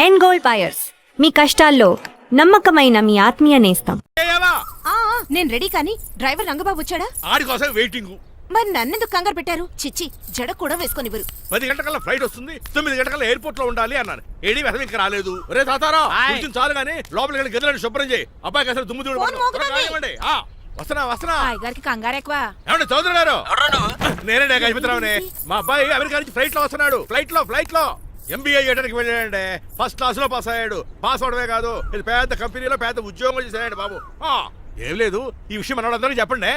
End gold buyers, మీ కష్టాల్లో నమ్మకమైన మీ ఆత్మీయ నేస్తం. నేను రెడీ కానీ డ్రైవర్ రంగబాబు వచ్చాడా? ఆడి కోసం వెయిటింగ్. మరి నన్నెందుకు కంగారు పెట్టారు? చిచ్చి, జడ కూడా వేసుకొనివ్వరు. 10 గంటల ఫ్లైట్ వస్తుంది, 9 గంటల ఎయిర్పోర్ట్ లో ఉండాలి అన్నాను. ఏడీ వెధవ ఇంకా రాలేదు. రే తాతారా, కూర్చుని చాలు గానీ లోపలికి వెళ్ళి గదిలో శుభ్రం చేయి. అబ్బాయికి అసలు దుమ్ము ఫోన్ మోగుతోంది. వస్తున్నా. గారికి కంగారు ఎక్కువ. ఏమండి చౌదరి గారు? నేనే గజపతిరావుని. మా అబ్బాయి అమెరికా నుంచి ఫ్లైట్ లో వస్తున్నాడు. ఫ్లైట్ లో MBA చేయడానికి వెళ్ళాడండి. ఫస్ట్ క్లాస్ లో పాస్ అయ్యాడు. పాస్ అవడమే కాదు, ఇది పెద్ద కంపెనీలో పెద్ద ఉద్యోగం చేశాడు బాబు. ఏం లేదు, ఈ విషయం మనోళ్ళందరికీ చెప్పండి.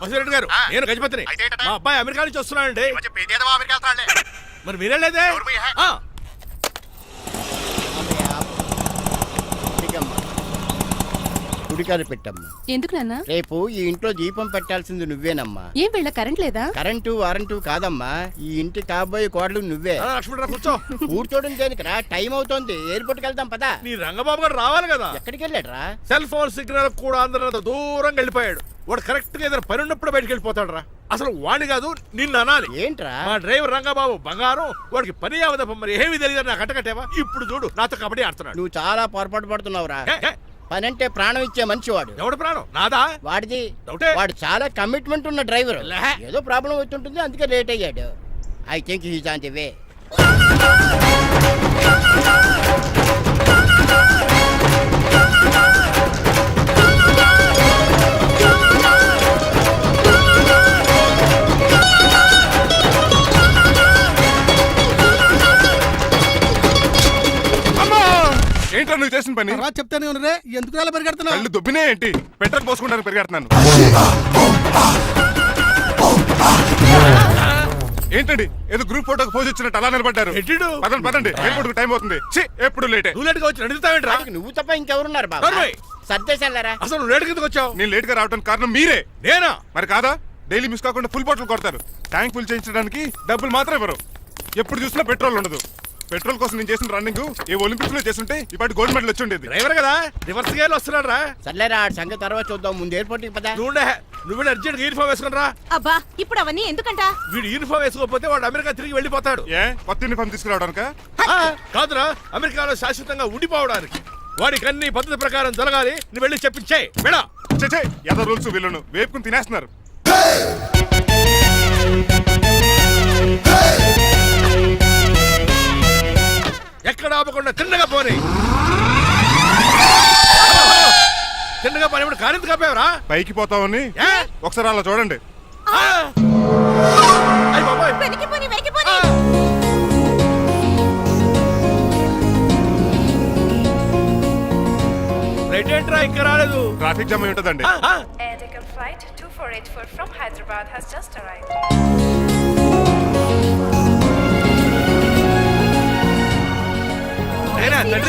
బసిరెడ్డి గారు, నేను గజపతిని. మా అబ్బాయి అమెరికా నుంచి వస్తున్నాడండి. మరి మీరేలేదే? గుడికారు పెట్టమ్మా. ఎందుకు నాన్న? రేపు ఈ ఇంట్లో దీపం పెట్టాల్సింది నువ్వేనమ్మా. ఏం వీళ్ళ కరెంట్ లేదా? కరెంటు వారంటూ కాదమ్మా, ఈ ఇంటి కాబోయే కోడలు నువ్వే. లక్ష్మణరావు కూర్చో. కూర్చోడం దేనికిరా, టైం అవుతోంది. ఎయిర్పోర్ట్ కి వెళ్దాం పదా. నీ రంగబాబు గారు రావాలి కదా. ఎక్కడికి వెళ్ళాడురా? సెల్ ఫోన్ సిగ్నల్ కూడా అందరంత దూరంగా వెళ్ళిపోయాడు. వాడు కరెక్ట్ గా ఏదైనా పని ఉన్నప్పుడు బయటకు వెళ్ళిపోతాడు రా. అసలు వాడిని కాదు, నిన్ను అనాలి. ఏంట్రా? మా డ్రైవర్ రంగబాబు బంగారం. వాడికి పని అవదప్ప, మరి ఏమీ తెలియదు. నాకు కట్టకట్టేవా? ఇప్పుడు చూడు, నాతో కబడ్డీ ఆడుతున్నాడు. నువ్వు చాలా పొరపాటు పడుతున్నావురా. పని అంటే ప్రాణం ఇచ్చే మనిషి వాడు. ఎవడు ప్రాణం? నాదా? వాడిది. డౌటే. వాడు చాలా కమిట్మెంట్ ఉన్న డ్రైవర్. లే. ఏదో ప్రాబ్లం అవుతుంటుంది, అందుకే లేట్ అయ్యాడు. I think he's on the way. ఏంట్రా నువ్వు చేసిన పని? చెప్తానే ఉన్నరే, ఎందుకు అలా పరిగెడుతున్నావు? కళ్ళు దుబ్బినే ఏంటి? పెట్రోల్ పోసుకుంటాను పెరిగెడుతున్నాను. ఏంటండి ఏదో గ్రూప్ ఫోటోకి పోజ్ ఇచ్చినట్టు అలా నిలబడ్డారు? పదండి, ఎయిర్పోర్ట్ టైం అవుతుంది. ఎప్పుడు లేటే. నువ్వు లేట్గా వచ్చి నడుస్తావేంట్రా? నువ్వు తప్ప ఇంకెవరున్నారు బాబా? సర్దేశాలరా? అసలు నువ్వు లేట్ కిందకు వచ్చావు. నేను లేట్ గా రావడానికి కారణం మీరే. నేనా? మరి కాదా? డైలీ మిస్ కాకుండా ఫుల్ బాటిల్ కొడతారు. ట్యాంక్ ఫుల్ చేయించడానికి డబ్బులు మాత్రం ఇవ్వరు. ఎప్పుడు చూసినా పెట్రోల్ ఉండదు. పెట్రోల్ కోసం నేను చేసిన రన్నింగ్ ఏ ఒలింపిక్స్ లో చేస్తుంటే ఇప్పటి గోల్డ్ మెడల్ వచ్చి ఉండేది. డ్రైవర్ కదా, రివర్స్ గేర్ వస్తున్నాడు రా. సర్లేరా, సంగతి తర్వాత చూద్దాం. ముందు ఎయిర్పోర్ట్ కి పదా. నువ్వు అర్జెంట్ యూనిఫామ్ వేసుకుని రా. అబ్బా, ఇప్పుడు అవన్నీ ఎందుకంట? వీడు యూనిఫామ్ వేసుకోకపోతే వాడు అమెరికా తిరిగి వెళ్ళిపోతాడు. ఏ కొత్త యూనిఫామ్ తీసుకురావడానిక? కాదురా, అమెరికాలో శాశ్వతంగా ఉండిపోవడానికి. వాడికి అన్ని పద్ధతి ప్రకారం జరగాలి. నువ్వు వెళ్ళి చెప్పించే మేడా. ఏదో రూల్స్ వీళ్ళను వేపుకుని తినేస్తున్నారు. ఎక్కడ ఆపకుండా తిన్నగా పోనీ. తిన్నగా పోనీ. ఇప్పుడు కారింత కాపేవరా? పైకి పోతావని ఒకసారి అలా చూడండి. రైట్ ఏంట్రా ఇంకా రాలేదు? ట్రాఫిక్ జామ్ అయి ఉంటదండి. Air Deccan flight 2484 from Hyderabad has just arrived.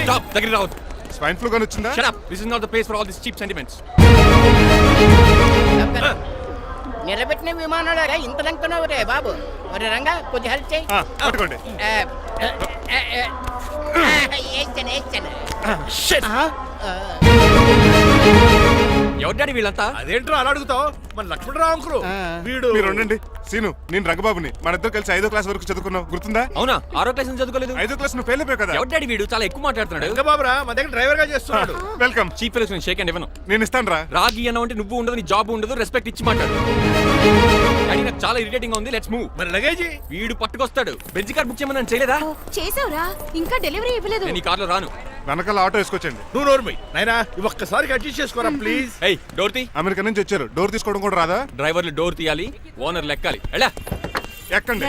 Stop! దగ్గరికి రావద్దు. స్వైన్ ఫ్లూ గాని వచ్చిందా? Shut up! This is not the place for all these cheap sentiments. నిలబెట్టిన విమానాలు ఇంత లంకున్నావు రే బాబు. మరి రంగా కొద్ది హెల్ప్ చేయి. పట్టుకోండి. ఎవరు డాడీ వీళ్ళంతా? అదేంట్రా అలా అడుగుతావు? మన లక్ష్మణరావు అంకులు వీడు. మీరు ఉండండి. సీను, నేను రంగబాబుని. మన ఇద్దరు కలిసి 5వ క్లాస్ వరకు చదువుకున్నాం, గుర్తుందా? అవునా? 6వ క్లాస్ నుంచి చదువుకోలేదు. 5వ క్లాస్ నువ్వు ఫెయిల్ అయిపోయావు కదా. ఎవరు డాడీ వీడు? చాలా ఎక్కువ మాట్లాడుతున్నాడు. రంగబాబురా, మన దగ్గర డ్రైవర్ గా చేస్తున్నాడు. వెల్కమ్. చీప్ ఫెలోస్ నేను షేక్ అండ్ ఇవ్వను. నేను ఇస్తాను రా. రాగి అన్న అంటే నువ్వు ఉండదు, నీ జాబ్ ఉండదు, రెస్పెక్ట్ ఇచ్చి మాట్లాడు. డాడీ నాకు చాలా ఇరిటేటింగ్ గా ఉంది. Let's move. మరి లగేజీ? వీడు పట్టుకొస్తాడు. బెంజ్ కార్ బుక్ చేయమని చేయలేదా? చేసావురా, ఇంకా డెలివరీ ఇవ్వలేదు. నేను ఈ కార్లో రాను. వెనకాల ఆటో వేసుకొచ్చండి. నువ్వు నోర్మై నాయనా, ఒక్కసారి అడ్జస్ట్ చేసుకోరా ప్లీజ్. ఏయ్, డోర్ తీ. అమెరికా నుంచి వచ్చారు, డోర్ తీసుకోవడం కూడా రాదా? డ్రైవర్లు డోర్ తీయాలి, ఓనర్ లెక్కాలి. ఎలా ఎక్కండి.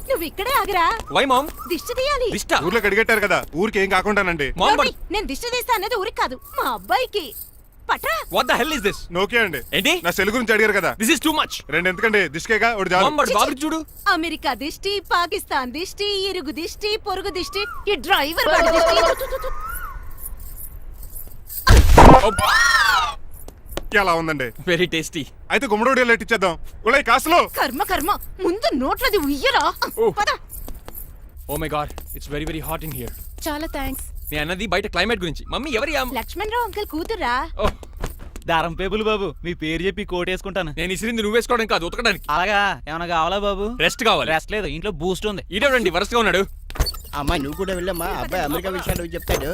నువ్వు ఇక్కడే ఆగిరా. Why ma'am? దిష్టి తీయాలి. దిష్ట? ఊర్లో కడిగట్టారు కదా, ఊరికి ఏం కాకుండానండి. నేను దిష్టి తీస్తా అనేది ఊరికి కాదు, మా అబ్బాయికి. పట్రా. What the hell is this? నోకే అండి. ఏంటి? నా సెల్ గురించి అడిగారు కదా. This is too much. రెండు ఎందుకండి, దిష్కేగా ఒకటి చాలు. బాబు చూడు. అమెరికా దిష్టి, పాకిస్తాన్ దిష్టి, ఇరుగు దిష్టి, పొరుగు దిష్టి, ఈ డ్రైవర్ వాడి దిష్టి. ఎలా ఉందండి? Very tasty. అయితే గుమ్మడి లైట్ ఇచ్చేద్దాం. ఉలై కాసులో. కర్మ ముందు నోట్లది ఉయ్యరా. పద. Oh my god it's very very hot in here. చాలా థ్యాంక్స్. నేను అన్నది బయట క్లైమేట్ గురించి. మమ్మీ ఎవరి లక్ష్మణ్ రావు అంకుల్ కూతురా? ఓహ్, దారం పేపులు బాబు, మీ పేరు చెప్పి కోటేసుకుంటాను. నేను ఇసిరింది నువ్వు వేసుకోవడం కాదు, ఉతకడానికి. అలాగా ఏమైనా కావాలా బాబు? రెస్ట్ కావాలి. రెస్ట్ లేదు, ఇంట్లో బూస్ట్ ఉంది. ఈడేవండి వరుసగా ఉన్నాడు. అమ్మా నువ్వు కూడా వెళ్ళమ్మా, అబ్బాయి అమెరికా విషయాలు చెప్తాడు.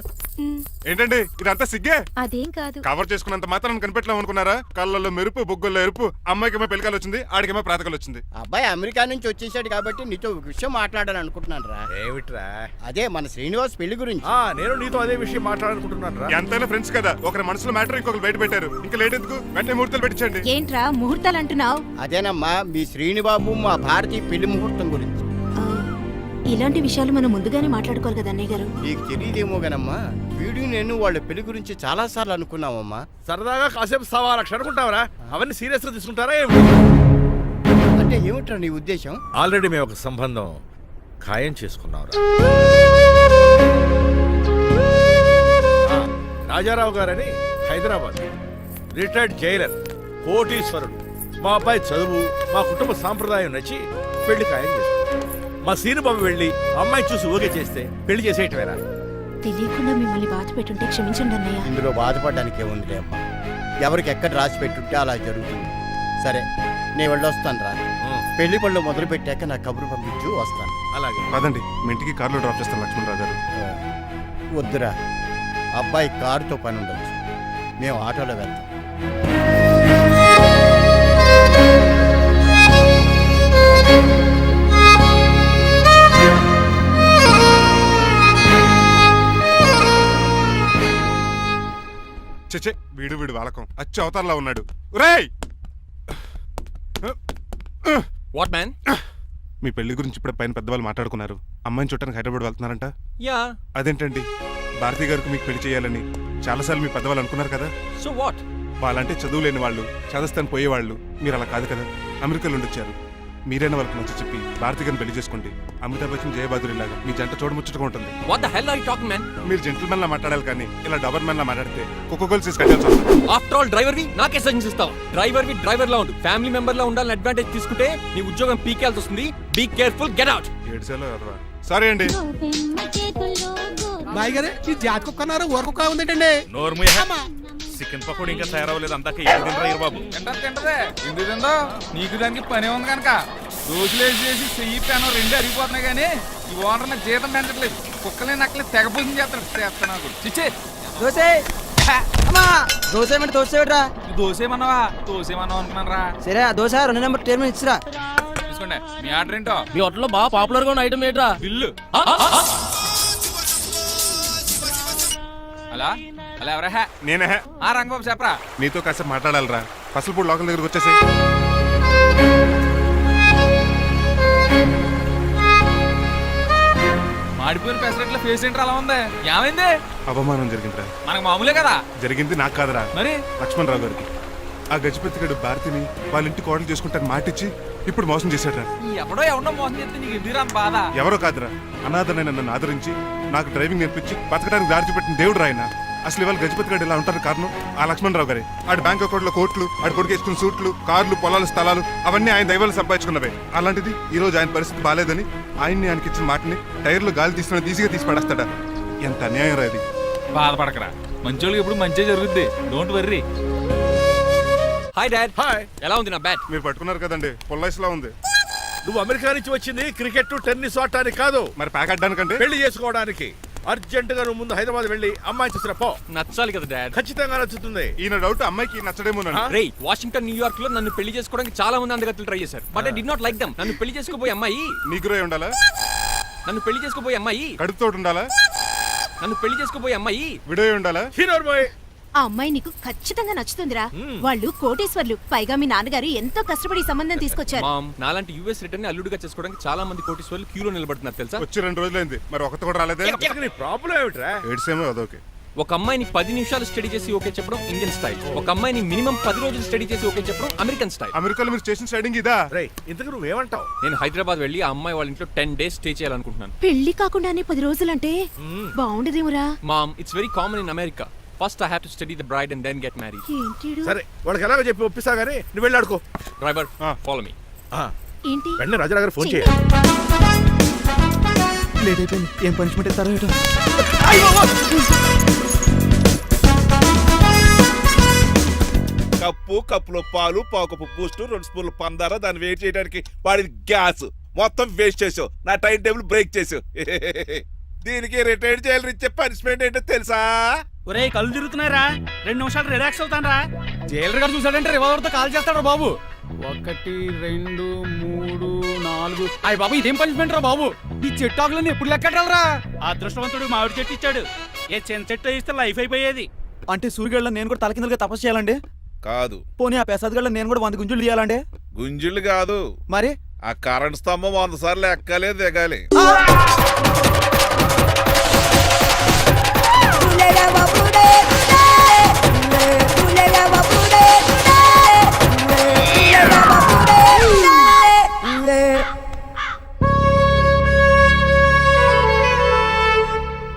ఏంటండి ఇదంతా సిగ్గే? అదేం కాదు. కవర్ చేసుకున్నంత మాత్రం కనిపెట్టలేం అనుకున్నారా? కళ్ళల్లో మెరుపు, బొగ్గుల్లో ఎరుపు. అమ్మాయికేమో పెళ్ళికాలు వచ్చింది, ఆడికేమో ప్రాతకాలు వచ్చింది. అబ్బాయి అమెరికా నుంచి వచ్చేసాడు కాబట్టి నీతో ఒక విషయం మాట్లాడాలని అనుకుంటున్నాను రా. ఏమిట్రా? అదే మన శ్రీనివాస్ పెళ్లి గురించి. నేను నీతో అదే విషయం మాట్లాడాలనుకుంటున్నాను రా. ఎంతైనా ఫ్రెండ్స్ కదా, ఒకరి మనసులో మ్యాటర్ ఇంకొకరు బయట పెట్టారు. ఇంకా లేట్ ఎందుకు, వెంటనే ముహూర్తాలు పెట్టించండి. ఏంట్రా ముహూర్తాలు అంటున్నావు? అదేనమ్మా మీ శ్రీనిబాబు మా భారతి పెళ్లి ముహూర్తం గురించి. ఇలాంటి విషయాలు మనం ముందుగానే మాట్లాడుకోవాలి కదా అన్నయ్య గారు. నీకు తెలియదేమో గనమ్మా, వీడు నేను వాళ్ళ పెళ్లి గురించి చాలా సార్లు అనుకున్నామమ్మా. సరదాగా కాసేపు సవా లక్ష అనుకుంటావరా? అవన్నీ సీరియస్ గా తీసుకుంటారా ఏమిటి? అంటే ఏమిట్రా నీ ఉద్దేశం? ఆల్రెడీ మేము ఒక సంబంధం ఖాయం చేసుకున్నావురా. రాజారావు గారని హైదరాబాద్ రిటైర్డ్ జైలర్, కోటీశ్వరుడు. మా అబ్బాయి చదువు, మా కుటుంబ సాంప్రదాయం నచ్చి పెళ్లి ఖాయం చేసుకున్నాం. మా సీనుబాబు వెళ్ళి అమ్మాయి చూసి ఓకే చేస్తే పెళ్లి చేసేయటమేనా? తెలియకుండా మిమ్మల్ని బాధ పెట్టుంటే క్షమించండి అన్నయ్య. ఇందులో బాధపడడానికి ఏముందిలే అమ్మా, ఎవరికి ఎక్కడ రాసి పెట్టుంటే అలా జరుగుతుంది. సరే నేను వెళ్ళొస్తాను రా. పెళ్లి పళ్ళు మొదలు పెట్టాక నా కబురు పంపించు, వస్తాను. అలాగే. పదండి, మీ ఇంటికి కార్లో డ్రాప్ చేస్తాను లక్ష్మణరావు గారు. వద్దురా, అబ్బాయి కారుతో పని ఉండొచ్చు, మేము ఆటోలో వెళ్తాం. చెచ్చే, వీడు వాలకం అచ్చు అవతారంలా ఉన్నాడు. ఒరేయ్, వాట్ మ్యాన్? మీ పెళ్లి గురించి ఇప్పుడే పైన పెద్దవాళ్ళు మాట్లాడుకున్నారు. అమ్మాయిని చుట్టానికి హైదరాబాద్ వెళ్తున్నారంట. యా. అదేంటండి, భారతి గారికి మీకు పెళ్లి చేయాలని చాలాసార్లు మీ పెద్దవాళ్ళు అనుకున్నారు కదా. So what? వాళ్ళంటే చదువు లేని వాళ్ళు, చదస్తాను పోయేవాళ్ళు. మీరు అలా కాదు కదా, అమెరికాలో ఉండొచ్చారు. మీరైనా వాళ్ళకి మంచి చెప్పి భారతి గారిని పెళ్లి చేసుకోండి. అమితాబ్ బచ్చన్, జయబాదురి లాగా మీ జంట చూడముచ్చటగా ఉంటుంది. What the hell are you talking man? మీరు జెంటిల్మెన్ లా మాట్లాడాలి కానీ ఇలా డబర్ మ్యాన్ లా మాట్లాడితే కుక్కగోల్స్ చేసి కట్టాల్సి వస్తుంది. ఆఫ్టర్ ఆల్ డ్రైవర్ వి నాకే సజెషన్స్ ఇస్తావు? డ్రైవర్ లా ఉండు. ఫ్యామిలీ మెంబర్ లా ఉండాలని అడ్వాంటేజ్ తీసుకుంటే నీ ఉద్యోగం పీకేల్సి వస్తుంది. Be careful, get out. ఏడ్చేలో అదవా. సారీ అండి. బాయ్ గారే, ఈ జాతి కుక్క అన్నారు, ఊర కుక్క ఉందేటండి. చికెన్ పకోడీ ఇంకా తయారవ్వలేదు, అందాక ఏం తినరా బాబు? తింటదే ఎందుకు తిందో, నీకు దానికి పని ఉంది కనుక. రోజులేసి చేసి చెయ్యి పెనం రెండు అరిగిపోతున్నాయి కానీ ఈ ఓనర్ నాకు జీతం పెంచట్లేదు. కుక్కలే నక్కలే తెగపోసం చేస్తాడు నాకు. చిచ్చే దోసేమన్నావా అనుకున్నాను రా. సరే దోశ 2 నెంబర్ టేబుల్ ఇచ్చిరా. తీసుకోండి, మీ ఆర్డర్ ఏంటో? మీ హోటల్లో బాగా పాపులర్ గా ఉన్న ఐటమ్ ఏంట్రా? బిల్లు. అలా అలా ఎవరా? నేనే. ఆ రంగబాబు చెప్పరా. నీతో కాసేపు మాట్లాడాలిరా. పసలపూడి లోకల్ దగ్గరకు వచ్చేసి. మాడిపోయిన పెసరట్ల ఫేస్ ఏంటర్ అలా ఉంది, ఏమైంది? అవమానం జరిగిందిరా. మనకు మామూలే కదా. జరిగింది నాకు కాదురా, మరి లక్ష్మణరావు గారికి. ఆ గజపతి గడు భారతిని వాళ్ళ ఇంటి కోడలు చేసుకుంటాను మాటిచ్చి ఇప్పుడు మోసం చేశాడ్రా. ఎవడో మోసం చేస్తే నీకు ఎదురా బాధ. ఎవరో కాదురా, అనాథనైన నన్ను ఆదరించి నాకు డ్రైవింగ్ నేర్పించి బతకడానికి దారి చూపెట్టిన దేవుడు రాయన. అసలు ఇవాళ గజపతి గడు ఇలా ఉంటారు కారణం ఆ లక్ష్మణరావు గారే. ఆడి బ్యాంక్ అకౌంట్లో కోట్లు, ఆడి కొడుకు వేసుకున్న సూట్లు, కార్లు, పొలాలు, స్థలాలు అవన్నీ ఆయన దైవాలు సంపాదించుకున్నవే. అలాంటిది ఈ రోజు ఆయన పరిస్థితి బాలేదని ఆయనకి ఇచ్చిన మాటని టైర్లు గాలి తీసిన ఈజీగా తీసి పడేస్తాడా? ఎంత అన్యాయం రా ఇది. బాధపడకరా, మంచోళ్ళకి ఇప్పుడు మంచి జరుగుద్ది, don't worry. Hi dad. Hi. ఎలా ఉంది నా బ్యాట్? మీరు పట్టుకున్నారు కదండి, పొల్లైస్లా ఉంది. నువ్వు అమెరికా నుంచి వచ్చింది క్రికెట్, టెన్నిస్ ఆడటానికి కాదు, మరి ప్యాక్ అడ్డానికంటే. పెళ్లి చేసుకోవడానికి. అర్జెంట్ గా నువ్వు ముందు హైదరాబాద్ వెళ్ళి అమ్మాయి చూసిన పో. నచ్చాలి కదా డాడ్. ఖచ్చితంగా నచ్చుతుంది. ఈయన డౌట్ అమ్మాయికి నచ్చడేమోనండి. రే, వాషింగ్టన్, న్యూయార్క్ లో నన్ను పెళ్లి చేసుకోవడానికి చాలా మంది అందగత్తలు ట్రై చేశారు. But I did not like them. నన్ను పెళ్లి చేసుకోబోయే అమ్మాయి నీకురై ఉండాలా? నన్ను పెళ్లి చేసుకోబోయే అమ్మాయి కడుపుతోటి ఉండాలా? నన్ను పెళ్లి చేసుకోబోయే అమ్మాయి విడోయి ఉండాలా? హీరోర్ బాయ్. ఆ అమ్మాయి నీకు ఖచ్చితంగా నచ్చుతుందిరా. వాళ్ళు కోటేశ్వర్లు, పైగా మీ నాన్నగారు ఎంతో కష్టపడి ఈ సంబంధం తీసుకొచ్చారు. మామ్, నాలాంటి యూఎస్ రిటర్న్ ని అల్లుడిగా చేసుకోవడానికి చాలా మంది కోటీశ్వర్లు క్యూలో నిలబడుతున్నారు తెలుసా? వచ్చి 2 రోజులైంది, మరి ఒకటి కూడా రాలేదే. నీ ప్రాబ్లం ఏమిట్రా? ఏడ్సేమో అదొకే. ఒక అమ్మాయిని 10 నిమిషాలు స్టడీ చేసి ఓకే చెప్పడం ఇండియన్ స్టైల్. ఒక అమ్మాయిని మినిమం 10 రోజులు స్టడీ చేసి ఓకే చెప్పడం అమెరికన్ స్టైల్. అమెరికాలో మీరు చేసిన స్టైడింగ్ ఇదా? రేయ్, ఇంతకు నువ్వేమంటావు? నేను హైదరాబాద్ వెళ్ళి ఆ అమ్మాయి వాళ్ళ ఇంట్లో 10 days స్టే చేయాలనుకుంటున్నాను. పెళ్లి కాకుండానే 10 రోజులంటే బాగుండదేమురా? Mom, it's very common in America. First I have to study the bride and then get married. ఏంటిడు? సరే, వాళ్ళకి ఎలాగో చెప్పి ఒప్పిస్తా గానీ నువ్వు వెళ్ళి ఆడుకో. Driver, follow me. ఏంటి? వెంటనే రాజారావు గారు ఫోన్ చేయాలి. లేట్ అయిపోయింది. ఏం పనిష్మెంట్ ఇస్తారో ఏటో. కప్పులో పాలు పావుకప్పు బూస్ట్ 2 స్పూన్లు పందార దాన్ని వెయిట్ చేయడానికి వాడిది గ్యాస్ మొత్తం వేస్ట్ చేసావు. నా టైం టేబుల్ బ్రేక్ చేసావు. దీనికి రిటైర్డ్ జైలు ఇచ్చే పనిష్మెంట్ ఏంటో తెలుసా? ఒరే కళ్ళు తిరుగుతున్నారా, 2 నిమిషాలు రిలాక్స్ అవుతాను రా. జైలర్ గారు చూసాడంటే రివాల్వర్ తో కాల్ చేస్తాడు బాబు. 1 2 3 4 అయ్య బాబు, ఇదేం పనిష్మెంట్ రా బాబు. ఈ చెట్టు ఆకులన్నీ ఎప్పుడు లెక్కడరా? అదృష్టవంతుడు మామిడి చెట్టు ఇచ్చాడు. ఏ చిన్న చెట్టు ఇస్తే లైఫ్ అయిపోయేది. అంటే సూర్యుగళ్ళ నేను కూడా తలకిందులుగా తపస్సు చేయాలండి? కాదు. పోనీ ఆ పెసాద్ నేను కూడా 100 గుంజులు తీయాలండి? గుంజులు కాదు, మరి ఆ కరెంట్ స్తంభం 100 సార్లు ఎక్కాలి దిగాలి.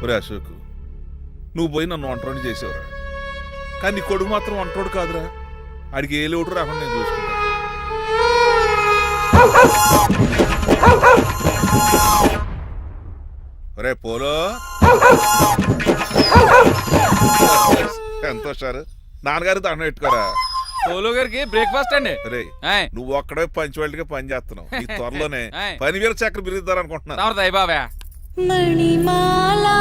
ఒరే అశోక్, నువ్వు పోయి నన్ను ఒంటరిని చేసేవరా, కానీ నీ కొడుకు మాత్రం ఒంటోడు కాదురా. ఆడికి ఏ లోటు రాకుండా నేను చూసుకుంటాను. ఒరే పోలో, ఎంత హుషారు. నాన్నగారు దండం పెట్టుకోరా. పోలో గారికి బ్రేక్ఫాస్ట్ అండి. రే, నువ్వు ఒక్కడే పంచువాళ్ళకి పని చేస్తున్నావు. ఈ త్వరలోనే పనివేల చక్రం బిరుగుతారు అనుకుంటున్నా. బాబా మణిమాలా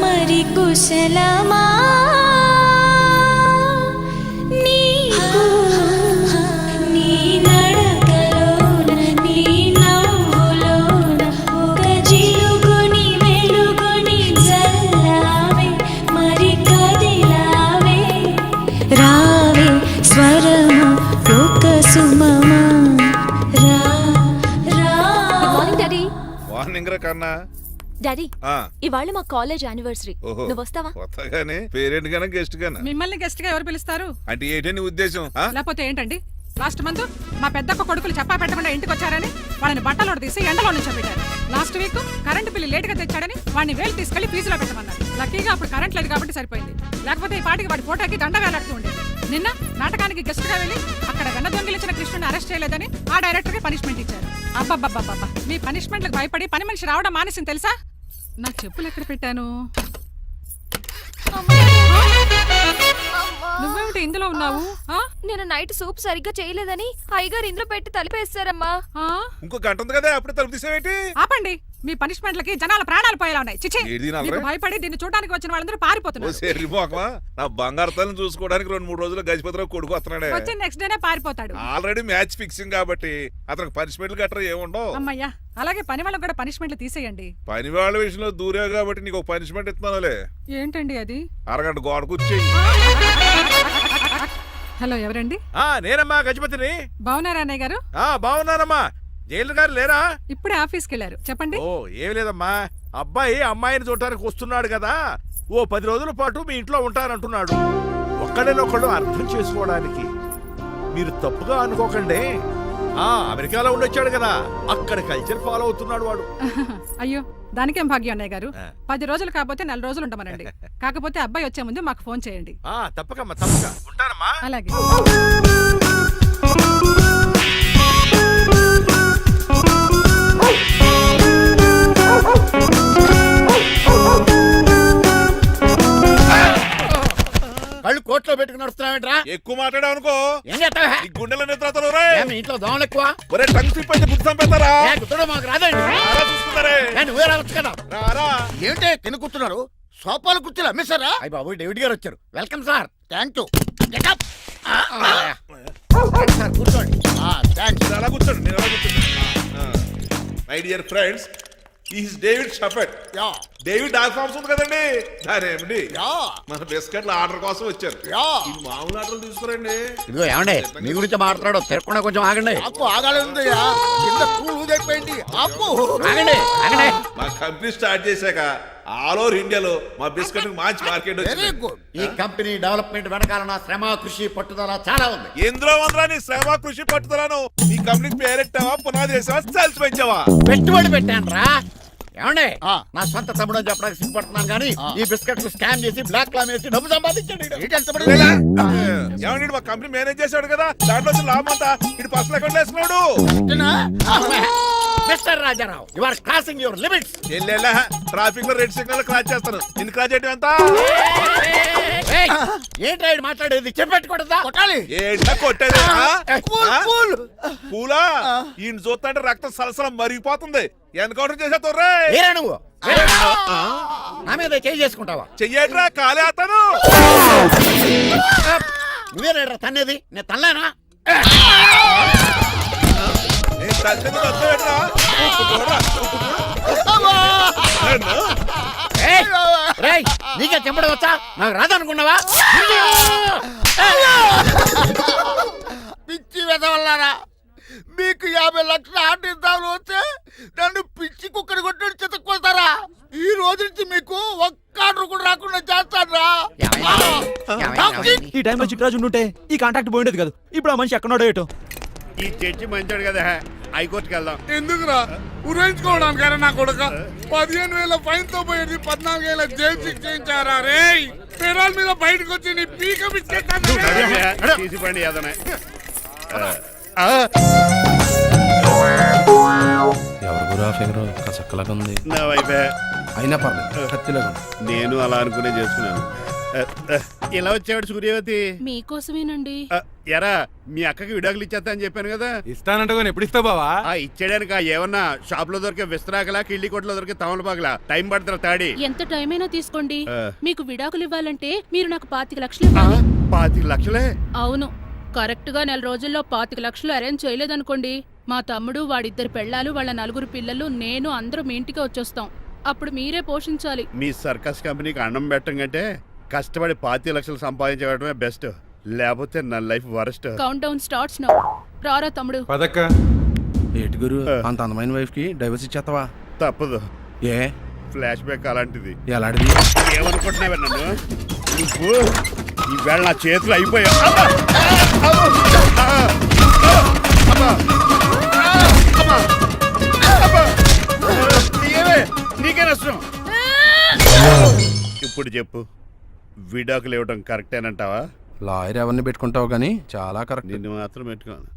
మరి కుశలమా నీకు నీ నడకలోన నీ నవ్వులోన ఒక జిలుగుని వెలుగుని జల్లావే మరి కదిలావే రావే స్వరము ఒక సుమమా. వార్నింగ్ రా కన్నా. డాడీ, ఆ, ఇవాళ మా కాలేజ్ యానివర్సరీ. ఓహో. నువ్వు వస్తావా? కొత్తగానే పేరెంట్ గానే గెస్ట్ గానా? మిమ్మల్ని గెస్ట్ గా ఎవరు పిలుస్తారు? అంటే ఏంటి నీ ఉద్దేశం? ఆ? లేకపోతే ఏంటండి, లాస్ట్ మంత్ మా పెద్దక్క కొడుకులు చెప్పా పెట్టకుండా ఇంటికి వచ్చారని వాళ్ళని బట్టలోడు తీసి ఎండలో నుంచి పెట్టారు. Last week current bill late గా తెచ్చాడని వాడిని వేలు తీసుకెళ్లి ఫీజులో పెట్టమన్నారు. లక్కీగా అప్పుడు కరెంట్ లేదు కాబట్టి సరిపోయింది. లేకపోతే ఈ పాటికి వాడి ఫోటోకి దండ వేలాడుతూ ఉండేది. నిన్న నాటకానికి గెస్ట్ గా వెళ్ళి అక్కడ వెన్న దొంగిలించిన కృష్ణుని అరెస్ట్ చేయలేదని ఆ డైరెక్టర్ కి పనిష్మెంట్ ఇచ్చారు. అబ్బబ్బబ్బబ్బా, మీ పనిష్మెంట్లకు భయపడి పని మనిషి రావడం మానేసింది తెలుసా? నా చెప్పులు ఎక్కడ పెట్టాను? నువ్వేమిటి ఇందులో ఉన్నావు? నేను నైట్ సూప్ సరిగ్గా చేయలేదని అయ్యగారు ఇందులో పెట్టి తలిపేస్తారమ్మా. ఇంకో గంట ఉంది కదా, అప్పుడే తలుపు తీసేవేంటి? ఆపండి, మీ పనిష్మెంట్లకి జనాల ప్రాణాలు పోయేలా ఉన్నాయి. చిచి, ఏది నల్లరే? మీకు భయపడి దీన్ని చూడడానికి వచ్చిన వాళ్ళందరూ పారిపోతున్నారు. నా బంగారు తల్లిని చూసుకోవడానికి 2-3 రోజులు గజపతిరావు కొడుకు వస్తున్నాడే. వచ్చి నెక్స్ట్ డేనే పారిపోతాడు. ఆల్రెడీ మ్యాచ్ ఫిక్సింగ్ కాబట్టి అతనికి పనిష్మెంట్లు గట్రా ఏముండవు. అమ్మయ్యా, అలాగే పని వాళ్ళకి కూడా పనిష్మెంట్లు తీసేయండి. పని వాళ్ళ విషయంలో దూరేవు కాబట్టి నీకు ఒక పనిష్మెంట్ ఇస్తున్నానులే. ఏంటండి అది? అరగంట గోడ కూర్చేయి. హలో, ఎవరండి? నేనమ్మా గజపతిని. బాగున్నారా అన్నయ్య గారు? బాగున్నానమ్మా. జైలు గారు లేరా? ఇప్పుడే ఆఫీస్కి వెళ్ళారు. చెప్పండి. ఓ, ఏం లేదమ్మా, అబ్బాయి అమ్మాయిని చూడటానికి వస్తున్నాడు కదా, ఓ 10 రోజుల పాటు మీ ఇంట్లో ఉంటానంటున్నాడు. ఒక్కడనొక్కడు అర్థం చేసుకోవడానికి మీరు తప్పుగా అనుకోకండి. అమెరికాలో ఉండొచ్చాడు కదా, అక్కడ కల్చర్ ఫాలో అవుతున్నాడు వాడు. అయ్యో, దానికేం భాగ్యం అన్నయ్య గారు. 10 రోజులు కాకపోతే 4 రోజులు ఉంటామనండి. కాకపోతే అబ్బాయి వచ్చే ముందు మాకు ఫోన్ చేయండి. తప్పకమ్మా, తప్పక ఉంటానమ్మా. అలాగే. కళ్ళు కోట్లో పెట్టుకుని నడుస్తున్నావేంట్రా? ఎక్కువ మాట్లాడావు అనుకో ఏం చేస్తావా? ఈ గుండెల నిద్రతలు రే. మీ ఇంట్లో దోమలు ఎక్కువ? ఒరే టంగ్ స్లిప్ అయితే గుర్తు చంపేస్తారా? గుర్తుడు మాకు రాదండి. చూసుకుంటారే. నువ్వే రావచ్చు కదా. రారా. ఏంటే తిని కూర్చున్నారు? సోఫాలు కుర్చీలు అమ్మేశారా? అయ్య బాబు, డేవిడ్ గారు వచ్చారు. Welcome sir. Thank you. Sir కూర్చోండి. మీరు అలా కూర్చోండి, మీరు అలా కూర్చోండి. My dear friends, is David షఫెట్. డేవిడ్ డాగ్ ఫార్మ్స్ ఉంది కదండి, దానేమిటి మన బిస్కెట్ల ఆర్డర్ కోసం వచ్చారు. ఈ మామూలు ఆర్డర్లు తీసుకురండి. ఇదిగో ఏమండి, మీ గురించి మాట్లాడు, తిరగకుండా కొంచెం ఆగండి. ఆగండి. మా కంపెనీ స్టార్ట్ చేశాక ఆల్ ఓవర్ ఇండియాలో మా బిస్కెట్ మంచి మార్కెట్ వచ్చింది. ఈ కంపెనీ డెవలప్మెంట్ వెనకాల నా శ్రమ, కృషి, పట్టుదల చాలా ఉంది. ఎందులో ఉందిరా నీ శ్రమ, కృషి, పట్టుదలను? ఈ కంపెనీకి పేరెట్టావా, పునాది వేసావా, సెల్స్ పెంచావా? పెట్టుబడి పెట్టాను రా. ఏమండే ఆ. నా సొంత తమ్ముడు అని చెప్పడానికి సిగ్గుపడుతున్నాను కానీ ఈ బిస్కెట్లు స్కామ్ చేసి బ్లాక్ లా వేసి డబ్బు సంపాదించాడు ఈడు. ఏమండి మా కంపెనీ మేనేజ్ చేశాడు కదా దాంట్లో వచ్చిన లాభం అంతా ఇటు పర్సనల్ అకౌంట్ వేసుకున్నాడు. Mister Rajarao you are crossing your limits. చెల్లెలా ట్రాఫిక్ లో రెడ్ సిగ్నల్ క్రాస్ చేస్తాను నిన్ను క్రాస్ చేయడం ఎంత ఏంటి రైడ్ మాట్లాడేది చెప్పెట్టుకూడదా? కొట్టాలి. ఏంటా కొట్టేది కూల్, కూల్. పూలా ఈయన చూస్తుంటే రక్తం సలసలం మరిగిపోతుంది ఎన్కౌంటర్ చేసేతో ఏరా నువ్వు నా మీద చేయి చేసుకుంటావా? చెయ్యట్రా కాలేస్తాను. నువ్వే రైడరా తన్నేది నేను తనలేనా? నేను తల్లిని తప్పేట్రా రేయ్ నీకే చెప్పడం వచ్చా? నాకు రాదనుకున్నావా? పిచ్చి వెదవల్లారా, మీకు 50 లక్షలు ఆటిద్దామని వస్తే నన్ను పిచ్చి కుక్కడి కొట్టి చెతక్కొస్తారా? ఈ రోజు నుంచి మీకు ఒక్క ఆర్డర్ కూడా రాకుండా చేస్తాడ్రా. ఈ టైంలో చిట్రాజు ఉండుంటే ఈ కాంటాక్ట్ పోయిండేది కదా. ఇప్పుడు ఆ మనిషి ఎక్కడో ఏటో. ఈ చర్చి మంచాడు కదా హైకోర్టుకి వెళ్దాం. ఎందుకురా ఉరేంచుకోవడానికారా నా కొడుక 15,000 ఫైన్ తో పోయేది 14 ఏళ్ళ జైలు శిక్ష చేయించారా రే? పెరాల మీద బయటకు వచ్చి నీ పీక తీసిపండి ఏదన్నా ఎవరు గురా ఫిగర్ కసక్కలాగా ఉంది. నా వైపే అయినా పర్లేదు కత్తిలాగా. నేను అలా అనుకునే చేసుకున్నాను. ఇలా వచ్చాడు సూర్యవతి. మీకోసమేనండి. ఎరా మీ అక్కకి విడాకులు ఇచ్చేస్తా అని చెప్పాను కదా. ఇస్తానంటే ఎప్పుడు ఇస్తావు బావా? ఇచ్చేయడానికి ఏమన్నా షాప్ లో దొరికే విస్తరాకలా కిళ్ళి కొట్లో దొరికే తమలపాకలా టైం పడుతున్నా తాడి. ఎంత టైం అయినా తీసుకోండి. ఆ. మీకు విడాకులు ఇవ్వాలంటే మీరు నాకు 25 లక్షలు ఇవ్వాలి. 25 లక్షలే? అవును, కరెక్ట్ గా 4 రోజుల్లో 25 లక్షలు అరేంజ్ చేయలేదనుకోండి, మా తమ్ముడు, వాడిద్దరు పెళ్ళాలు, వాళ్ళ 4 పిల్లలు, నేను అందరూ మీ ఇంటికి వచ్చేస్తాం. అప్పుడు మీరే పోషించాలి. మీ సర్కస్ కంపెనీకి అన్నం పెట్టడం కంటే కష్టపడి 25 లక్షలు సంపాదించడమే బెస్ట్. లేకపోతే నా life worst. Count down starts now. రారా తమ్ముడు. పదక్క ఏటి గురు అంత అందమైన వైఫ్ కి డైవర్స్ ఇచ్చేస్తావా? తప్పదు. ఏ ఫ్లాష్ బ్యాక్ అలాంటిది. ఎలాంటిది? ఏమనుకుంటున్నావా నన్ను నువ్వు? ఈవేళ నా చేతులు అయిపోయా. నీకే నష్టం. ఇప్పుడు చెప్పు, విడాకులు ఇవ్వడం కరెక్టేనంటావా? లాయర్ ఎవరిని పెట్టుకుంటావు గానీ చాలా కరెక్ట్. నిన్ను మాత్రం పెట్టుకోను.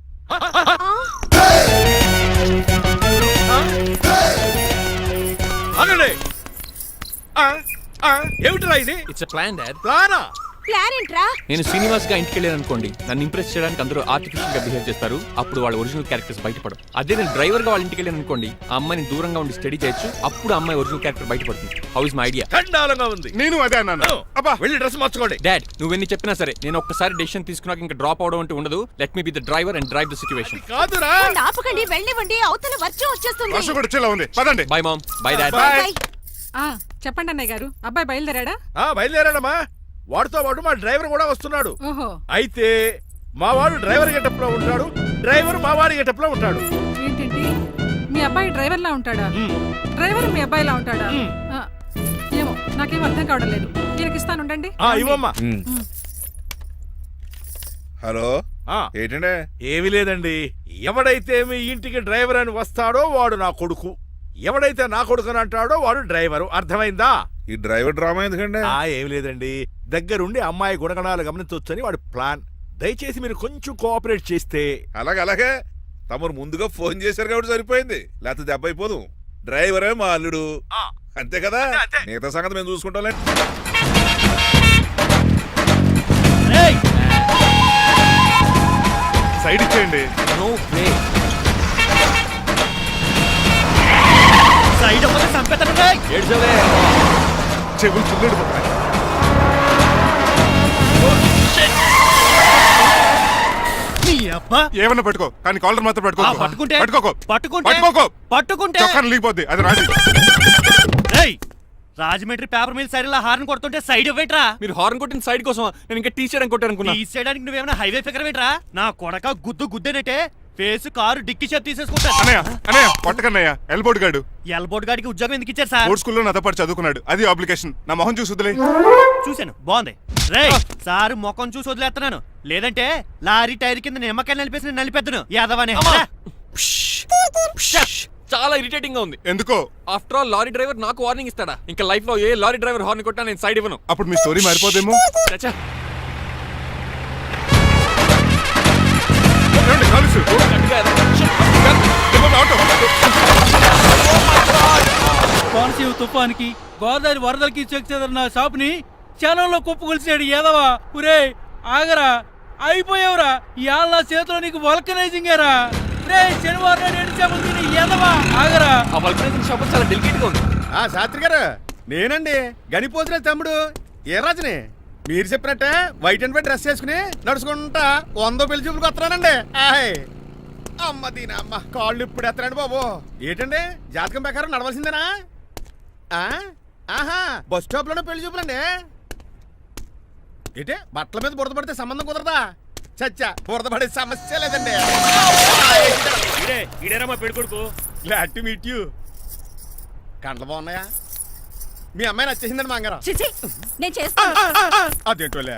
ఏమిట్రా ఇది? It's plan dad. ప్లానా? ప్లాన్ ఏంట్రా? నేను శ్రీనివాస్ గా ఇంటికి వెళ్ళాను అనుకోండి, నన్ను ఇంప్రెస్ చేయడానికి అందరూ ఆర్టిఫిషియల్ గా బిహేవ్ చేస్తారు. అప్పుడు వాళ్ళ ఒరిజినల్ క్యారెక్టర్స్ బయటపడవు. అదే నేను డ్రైవర్ గా వాళ్ళ ఇంటికి వెళ్ళాను అనుకోండి, ఆ అమ్మాయిని దూరంగా ఉండి స్టడీ చేయొచ్చు. అప్పుడు ఆ అమ్మాయి ఒరిజినల్ క్యారెక్టర్ బయటపడుతుంది. How is my idea? చండాలంగా ఉంది. నేను అదే అన్నాను. అబ్బా వెళ్ళి డ్రెస్ మార్చుకోండి. డాడ్ నువ్వెన్ని చెప్పినా సరే నేను ఒక్కసారి డెసిషన్ తీసుకున్నాక ఇంకా డ్రాప్ అవడం అంటూ ఉండదు. Let me be the driver and drive the situation. కాదురా. ఆపకండి, వెళ్ళనివ్వండి, అవతల వర్షం వచ్చేస్తుంది. వర్షం కూడా వచ్చేలా ఉంది. పదండి. Bye mom. Bye dad. చెప్పండి అన్నయ్య గారు, అబ్బాయి బయలుదేరాడా? బయలుదేరాడమ్మా. వాడితో పాటు మా డ్రైవర్ కూడా వస్తున్నాడు. ఓహో, అయితే మా వాడు డ్రైవర్ గెటప్ లో ఉంటాడు, డ్రైవర్ మా వాడి గెటప్ లో ఉంటాడు. ఏంటండి మీ అబ్బాయి డ్రైవర్ లా ఉంటాడా? డ్రైవర్ మీ అబ్బాయిలా ఉంటాడా? ఆ, ఏమో నాకేం అర్థం కావడం లేదు. ఈయనకి ఇస్తానుండండి. ఇవ్వమ్మా. హలో ఏంటంటే? ఏమీ లేదండి. ఎవడైతే మీ ఇంటికి డ్రైవర్ అని వస్తాడో వాడు నా కొడుకు, ఎవడైతే నా కొడుకు అని అంటాడో వాడు డ్రైవరు. అర్థమైందా? ఈ డ్రైవర్ డ్రామా ఎందుకండి? ఏమి లేదండి, దగ్గరుండి అమ్మాయి గుణగణాలు గమనించవచ్చని వాడి ప్లాన్. దయచేసి మీరు కొంచెం కోఆపరేట్ చేస్తే. అలాగే తమరు ముందుగా ఫోన్ చేశారు కాబట్టి సరిపోయింది, లేకపోతే దెబ్బ అయిపోదు. డ్రైవరే మా అల్లుడు, అంతే కదా. మిగతా సంగతి మేము చూసుకుంటాం. సైడ్ ఇచ్చేయండి. No way. సైడ్ అవ్వదు సంపేతను. ఏడ్చలే. చెవులు చిల్లుడిపోతున్నాయి. ఏమన్నా పట్టుకో, కానీ కాలర్ మాత్రం పట్టుకోకు. చొక్కాను లీగిపోద్ది, అది రాదు. Rajahmundry paper mill side horn కొడుతుంటే సైడ్ ఇవ్వేట్రా? మీరు హార్న్ కొట్టిన సైడ్ కోసం నేను ఇంకా టీ షర్ట్ కొట్టాను అనుకున్నా. టీ చేయడానికి నువ్వేమైనా హైవే ఫిగర్ వేట్రా? నా కొడక గుద్దేనట్టే ఫేస్ కారు డిక్కి షేప్ తీసేసుకుంటా. అన్నయ్య కొట్టకన్నయ్య. ఎల్బోర్డ్ గాడు. ఎల్బోర్డ్ గాడికి ఉద్యోగం ఎందుకు ఇచ్చారు సార్? బోర్డ్ స్కూల్లో నాతో పాటు చదువుకున్నాడు, అది అప్లికేషన్. నా మొహం చూసి వదిలే. చూశాను, బాగుంది. రే సారు ముఖం చూసి వదిలేస్తున్నాను, లేదంటే లారీ టైర్ కింద నిమ్మకాయ నలిపేసి నలిపెద్దను యాదవనే. చాలా ఇరిటేటింగ్ గా ఉంది. ఎందుకో? ఆఫ్టర్ ఆల్ లారీ డ్రైవర్ నాకు వార్నింగ్ ఇస్తాడా? ఇంకా లైఫ్ లో ఏ లారీ డ్రైవర్ హార్న్ కొట్టా నేను సైడ్ ఇవ్వను. అప్పుడు మీ స్టోరీ మారిపోదేమో. చచ్చా. ఏమండి, కాలుసు? ఆటో. కోనసీమ తుఫానికి గోదావరి వరదలకి చెక్ చెదరిన షాపుని క్షణంలో కుప్పగొలిచాడు ఏదవా. ఒరే ఆగరా, అయిపోయావురా. ఇవాళ నా చేతిలో నీకు వల్కనైజింగ్ ఏరా. రే శనివారం నాడు ఎండు చేపలు తిని ఏదవా ఆగరా. ఆ వల్కనైజింగ్ షాప్ చాలా డెలికేట్ గా ఉంది. శాస్త్రి గారు, నేనండి గనిపోతున్న తమ్ముడు ఏ రాజుని. మీరు చెప్పినట్టే వైట్ అండ్ వైట్ డ్రెస్ వేసుకుని నడుచుకుంటా 100 పెళ్లి చూపులకు వస్తున్నానండి. అమ్మ దీని అమ్మ కాళ్ళు ఇప్పుడు ఎత్తరండి బాబు. ఏంటండి జాతకం ప్రకారం నడవలసిందేనా? ఆహా, బస్ స్టాప్ లోనే పెళ్లి చూపులండి. ఏంటి బట్టల మీద బురద పడితే సంబంధం కుదరదా? చచ్చా, బురద పడే సమస్య లేదండి. ఇదేనా మా పెళ్లి కొడుకు? Glad to meet you. కండ్లు బాగున్నాయా? మీ అమ్మాయి నచ్చేసిందండి మాంగారం. నేను చేస్తాను. అదేంటోలే,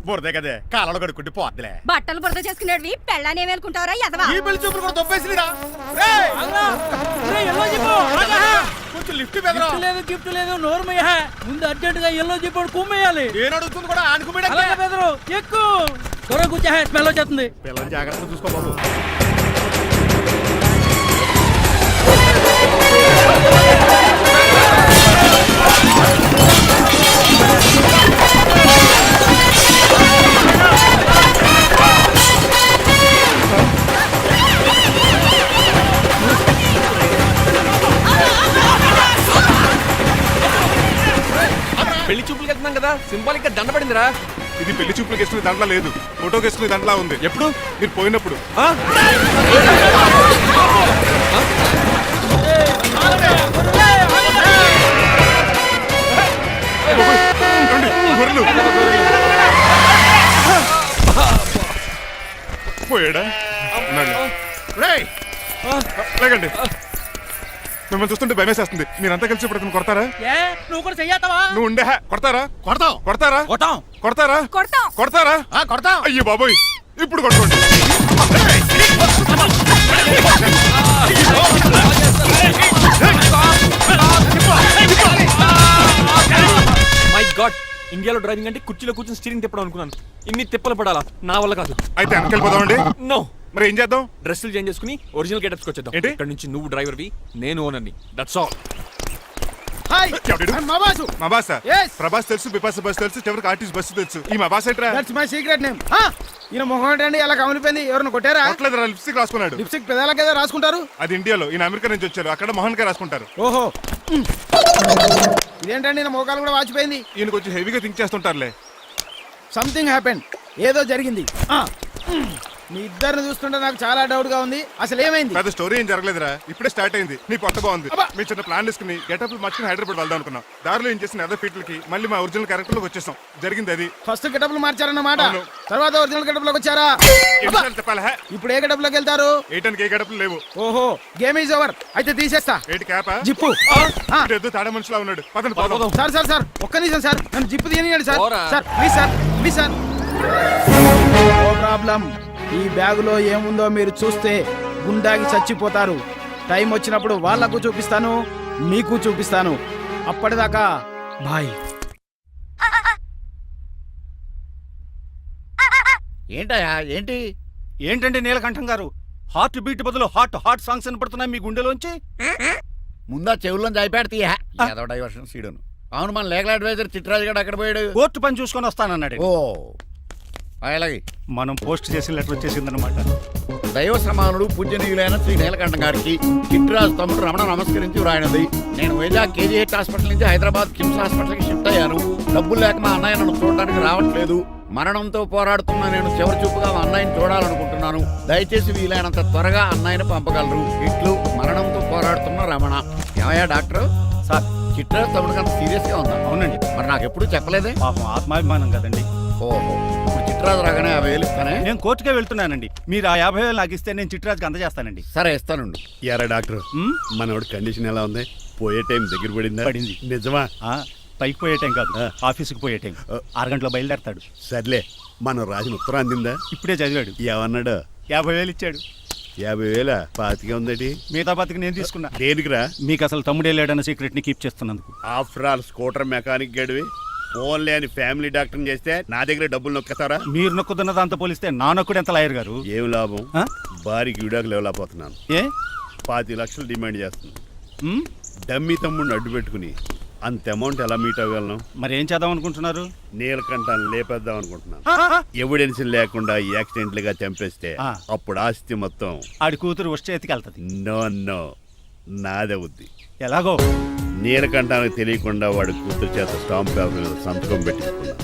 బురదే కదే కాలంలో కడుక్కుంటే పోద్దులే. బట్టలు బురద చేసుకునేవి పెళ్ళానే వేలుకుంటావరా ఎదవా. ఈ పెళ్లి చూపులు కూడా దొబ్బేసిరా. కొంచెం లిఫ్ట్ బెదరా. లేదు గిఫ్ట్ లేదు నోరుమయ్య. ముందు అర్జెంట్ గా ఎల్లో చెప్పాడు కుమ్మేయాలి. నేను అడుగుతుంది కూడా ఆనుకుమేడా. బెదరు ఎక్కువ త్వరగా కూర్చో, స్మెల్ వచ్చేస్తుంది. పిల్లలు జాగ్రత్తగా చూసుకో బాబు. పెళ్లి చూపులకి వెళ్తున్నాం కదా, సింబాలిక్ గా దండ పడిందిరా. ఇది పెళ్లి చూపులకు వేసుకునే దాంట్లో లేదు, ఫోటోకి వేసుకునే దాంట్లో ఉంది. ఎప్పుడు? మీరు పోయినప్పుడు. గొర్రెలు పోయాడా? లేకండి, మిమ్మల్ని చూస్తుంటే భయమేసేస్తుంది. మీరంతా కలిసి ఇప్పుడు అతను కొడతారా? నువ్వు కూడా చెయ్యతావా? నువ్వు ఉండే కొడతారా? కొడతాం కొడతారా? కొడతాం కొడతారా? కొడతాం. కొడతారా? కొడతాం. అయ్యో బాబోయ్, ఇప్పుడు కొట్టుకోండి. మై గాడ్, ఇండియాలో డ్రైవింగ్ అంటే కుర్చీలో కూర్చొని స్టీరింగ్ తిప్పడం అనుకున్నాను. ఇన్ని తిప్పలు పడాలా? నా వల్ల కాదు. అయితే వెనకెళ్ళిపోదామండి. నో. మరి ఏం చేద్దాం? డ్రెస్సులు చేంజ్ చేసుకుని ఒరిజినల్ గెటప్స్కి వచ్చేద్దాం. ఏంటి? ఇక్కడ నుంచి నువ్వు డ్రైవర్వి, నేను ఓనర్ని. That's all. మా బాసు. మా బాస Yes. ప్రభాస్ తెలుసు, బిపాస బస్ తెలుసు, చివరికి ఆర్టిస్ట్ బస్సు తెలుసు. ఈ మా బాస్ ఏంట్రా? That's my secret name. ఈయన మొహం ఏంటండి ఎలా కమిలిపోయింది? ఎవరిని కొట్టారా? కొట్టలేదురా, లిప్స్టిక్ రాసుకున్నాడు. లిప్స్టిక్ పెదాల కదా రాసుకుంటారు. అది ఇండియాలో, ఈయన అమెరికా నుంచి వచ్చారు. అక్కడ మోహన్ గారు రాసుకుంటారు. ఓహో, ఇదేంటండి నా మోకాలు కూడా వాచిపోయింది. ఈయన కొంచెం హెవీగా థింక్ చేస్తుంటారులే. సంథింగ్ హ్యాపెన్, ఏదో జరిగింది. మీ ఇద్దరిని చూస్తుంటే నాకు చాలా డౌట్ గా ఉంది. అసలు ఏమైంది? పెద్ద స్టోరీ ఏం జరగలేదురా, ఇప్పుడే స్టార్ట్ అయింది. నీ కొత్త బాగుంది. అబ్బా. మీ చిన్న ప్లాన్ తీసుకుని గెటప్ మార్చుకుని హైదరాబాద్ వెళ్దాం అనుకున్నాం. దారిలో ఏం చేసిన అదర్ ఫీట్లకి మళ్ళీ మా ఒరిజినల్ క్యారెక్టర్ లోకి వచ్చేసాం. జరిగింది అది. ఫస్ట్ గెటప్లు మార్చారన్నమాట. అవును. తర్వాత ఒరిజినల్ గెటప్ లోకి వచ్చారా? ఎన్నిసార్లు చెప్పాలా? ఇప్పుడు ఏ గెటప్ లోకి వెళ్తారు? ఏటానికి ఏ గెటప్లు లేవు. ఓహో, గేమ్ ఈజ్ ఓవర్. అయితే తీసేస్తా. ఏటి క్యాపా? జిప్పు. ఏదో తాడా మనిషిలా ఉన్నాడు. పదండి పోదాం. సార్ సార్ సార్, ఒక్క నిమిషం సార్, నన్ను జిప్పు తీయనియండి సార్. పోరా. Sir please sir, please sir. No problem. ఈ బ్యాగులో ఏముందో మీరు చూస్తే గుండాకి చచ్చిపోతారు. టైం వచ్చినప్పుడు వాళ్ళకు చూపిస్తాను, మీకు చూపిస్తాను. అప్పటిదాకా బాయ్. ఏంటయ్యా ఏంటి? ఏంటండి నీలకంఠం గారు, హార్ట్ బీట్ బదులు హాట్ సాంగ్స్ వినపడుతున్నాయి మీ గుండెలోంచి. ముందా చెవుల్లో జాయిపెడతీయా ఏదో డైవర్షన్ సీడును. అవును, మన లీగల్ అడ్వైజర్ చిట్రాజు గారు అక్కడ పోయాడు. కోర్టు పని చూసుకొని వస్తానన్నాడు. ఓ అలాగే. మనం పోస్ట్ చేసిన లెటర్ వచ్చేసిందనమాట. దైవ సమానుడు పూజనీయులైన శ్రీ నీలకంఠం గారికి చిట్రాజు తమ్ముడు రమణ నమస్కరించి వ్రాయినది. నేను వైజాగ్ కేజీహెచ్ హాస్పిటల్ నుంచి హైదరాబాద్ కిమ్స్ హాస్పిటల్కి షిఫ్ట్ అయ్యాను. డబ్బులు లేక మా అన్నయ్య నన్ను చూడడానికి రావట్లేదు. మరణంతో పోరాడుతున్న నేను చివరి చూపుగా మా అన్నయ్యని చూడాలనుకుంటున్నాను. దయచేసి వీలైనంత త్వరగా అన్నయ్యని పంపగలరు. ఇట్లు మరణంతో పోరాడుతున్న రమణ. ఏమయ్యా డాక్టర్? సార్, చిట్రాజు తమ్ముడు అంత సీరియస్ గా ఉందా? అవునండి. మరి నాకు ఎప్పుడు చెప్పలేదే? పాపం ఆత్మాభిమానం కదండి. ఓహో, ఇప్పుడు చిట్రాజు రాగానే 50,000 ఇస్తానే. నేను కోర్టుకే వెళ్తున్నానండి. మీరు ఆ 50,000 నాకు ఇస్తే నేను చిట్రాజుకి అందజేస్తానండి. సరే ఇస్తానండి. యారా డాక్టర్, మనోడి కండిషన్ ఎలా ఉంది? పోయే టైం దగ్గర పడిందా? పడింది. నిజమా? పైకి పోయే టైం కాదు, ఆఫీస్కి పోయే టైం. 6 గంటలో బయలుదేరతాడు. సర్లే, మనం రాసిన ఉత్తరం అందిందా? ఇప్పుడే చదివాడు. ఏమన్నాడు? 50,000 ఇచ్చాడు. 50,000 పాతికే ఉందటి. మిగతా బతికి నేను తీసుకున్నా. దేనికిరా? మీకు అసలు తమ్ముడే లేడన్న సీక్రెట్ ని కీప్ చేస్తున్నందుకు. ఆఫ్టర్ ఆల్ స్కూటర్ మెకానిక్ గడివి ఫోన్ లేని ఫ్యామిలీ డాక్టర్ చేస్తే నా దగ్గర డబ్బులు నొక్కుతారా? మీరు నొక్కుతున్న దాంతో పోలిస్తే నా నొక్కుడు ఎంత లాయర్ గారు? ఏం లాభం? ఆ? భారీకి విడాకులు ఇవ్వలేకపోతున్నాను. ఏ 25 లక్షలు డిమాండ్ చేస్తుంది. ఉమ్, డమ్మీ తమ్ముడిని అడ్డు పెట్టుకుని అంత అమౌంట్ ఎలా మీట్ అవ్వగలను? మరి ఏం చేద్దాం అనుకుంటున్నారు? నీలకంఠాన్ని లేపేద్దాం అనుకుంటున్నాను. ఎవిడెన్స్ లేకుండా యాక్సిడెంట్ గా చంపేస్తే ఆ. అప్పుడు ఆస్తి మొత్తం ఆడి కూతురు వచ్చే ఎత్తికెళ్తది. నో నాదవుద్ది. ఎలాగో నీలకంఠానికి తెలియకుండా వాడి కూతురు చేత స్టాంప్ పేపర్ మీద సంతకం పెట్టించుకున్నాను.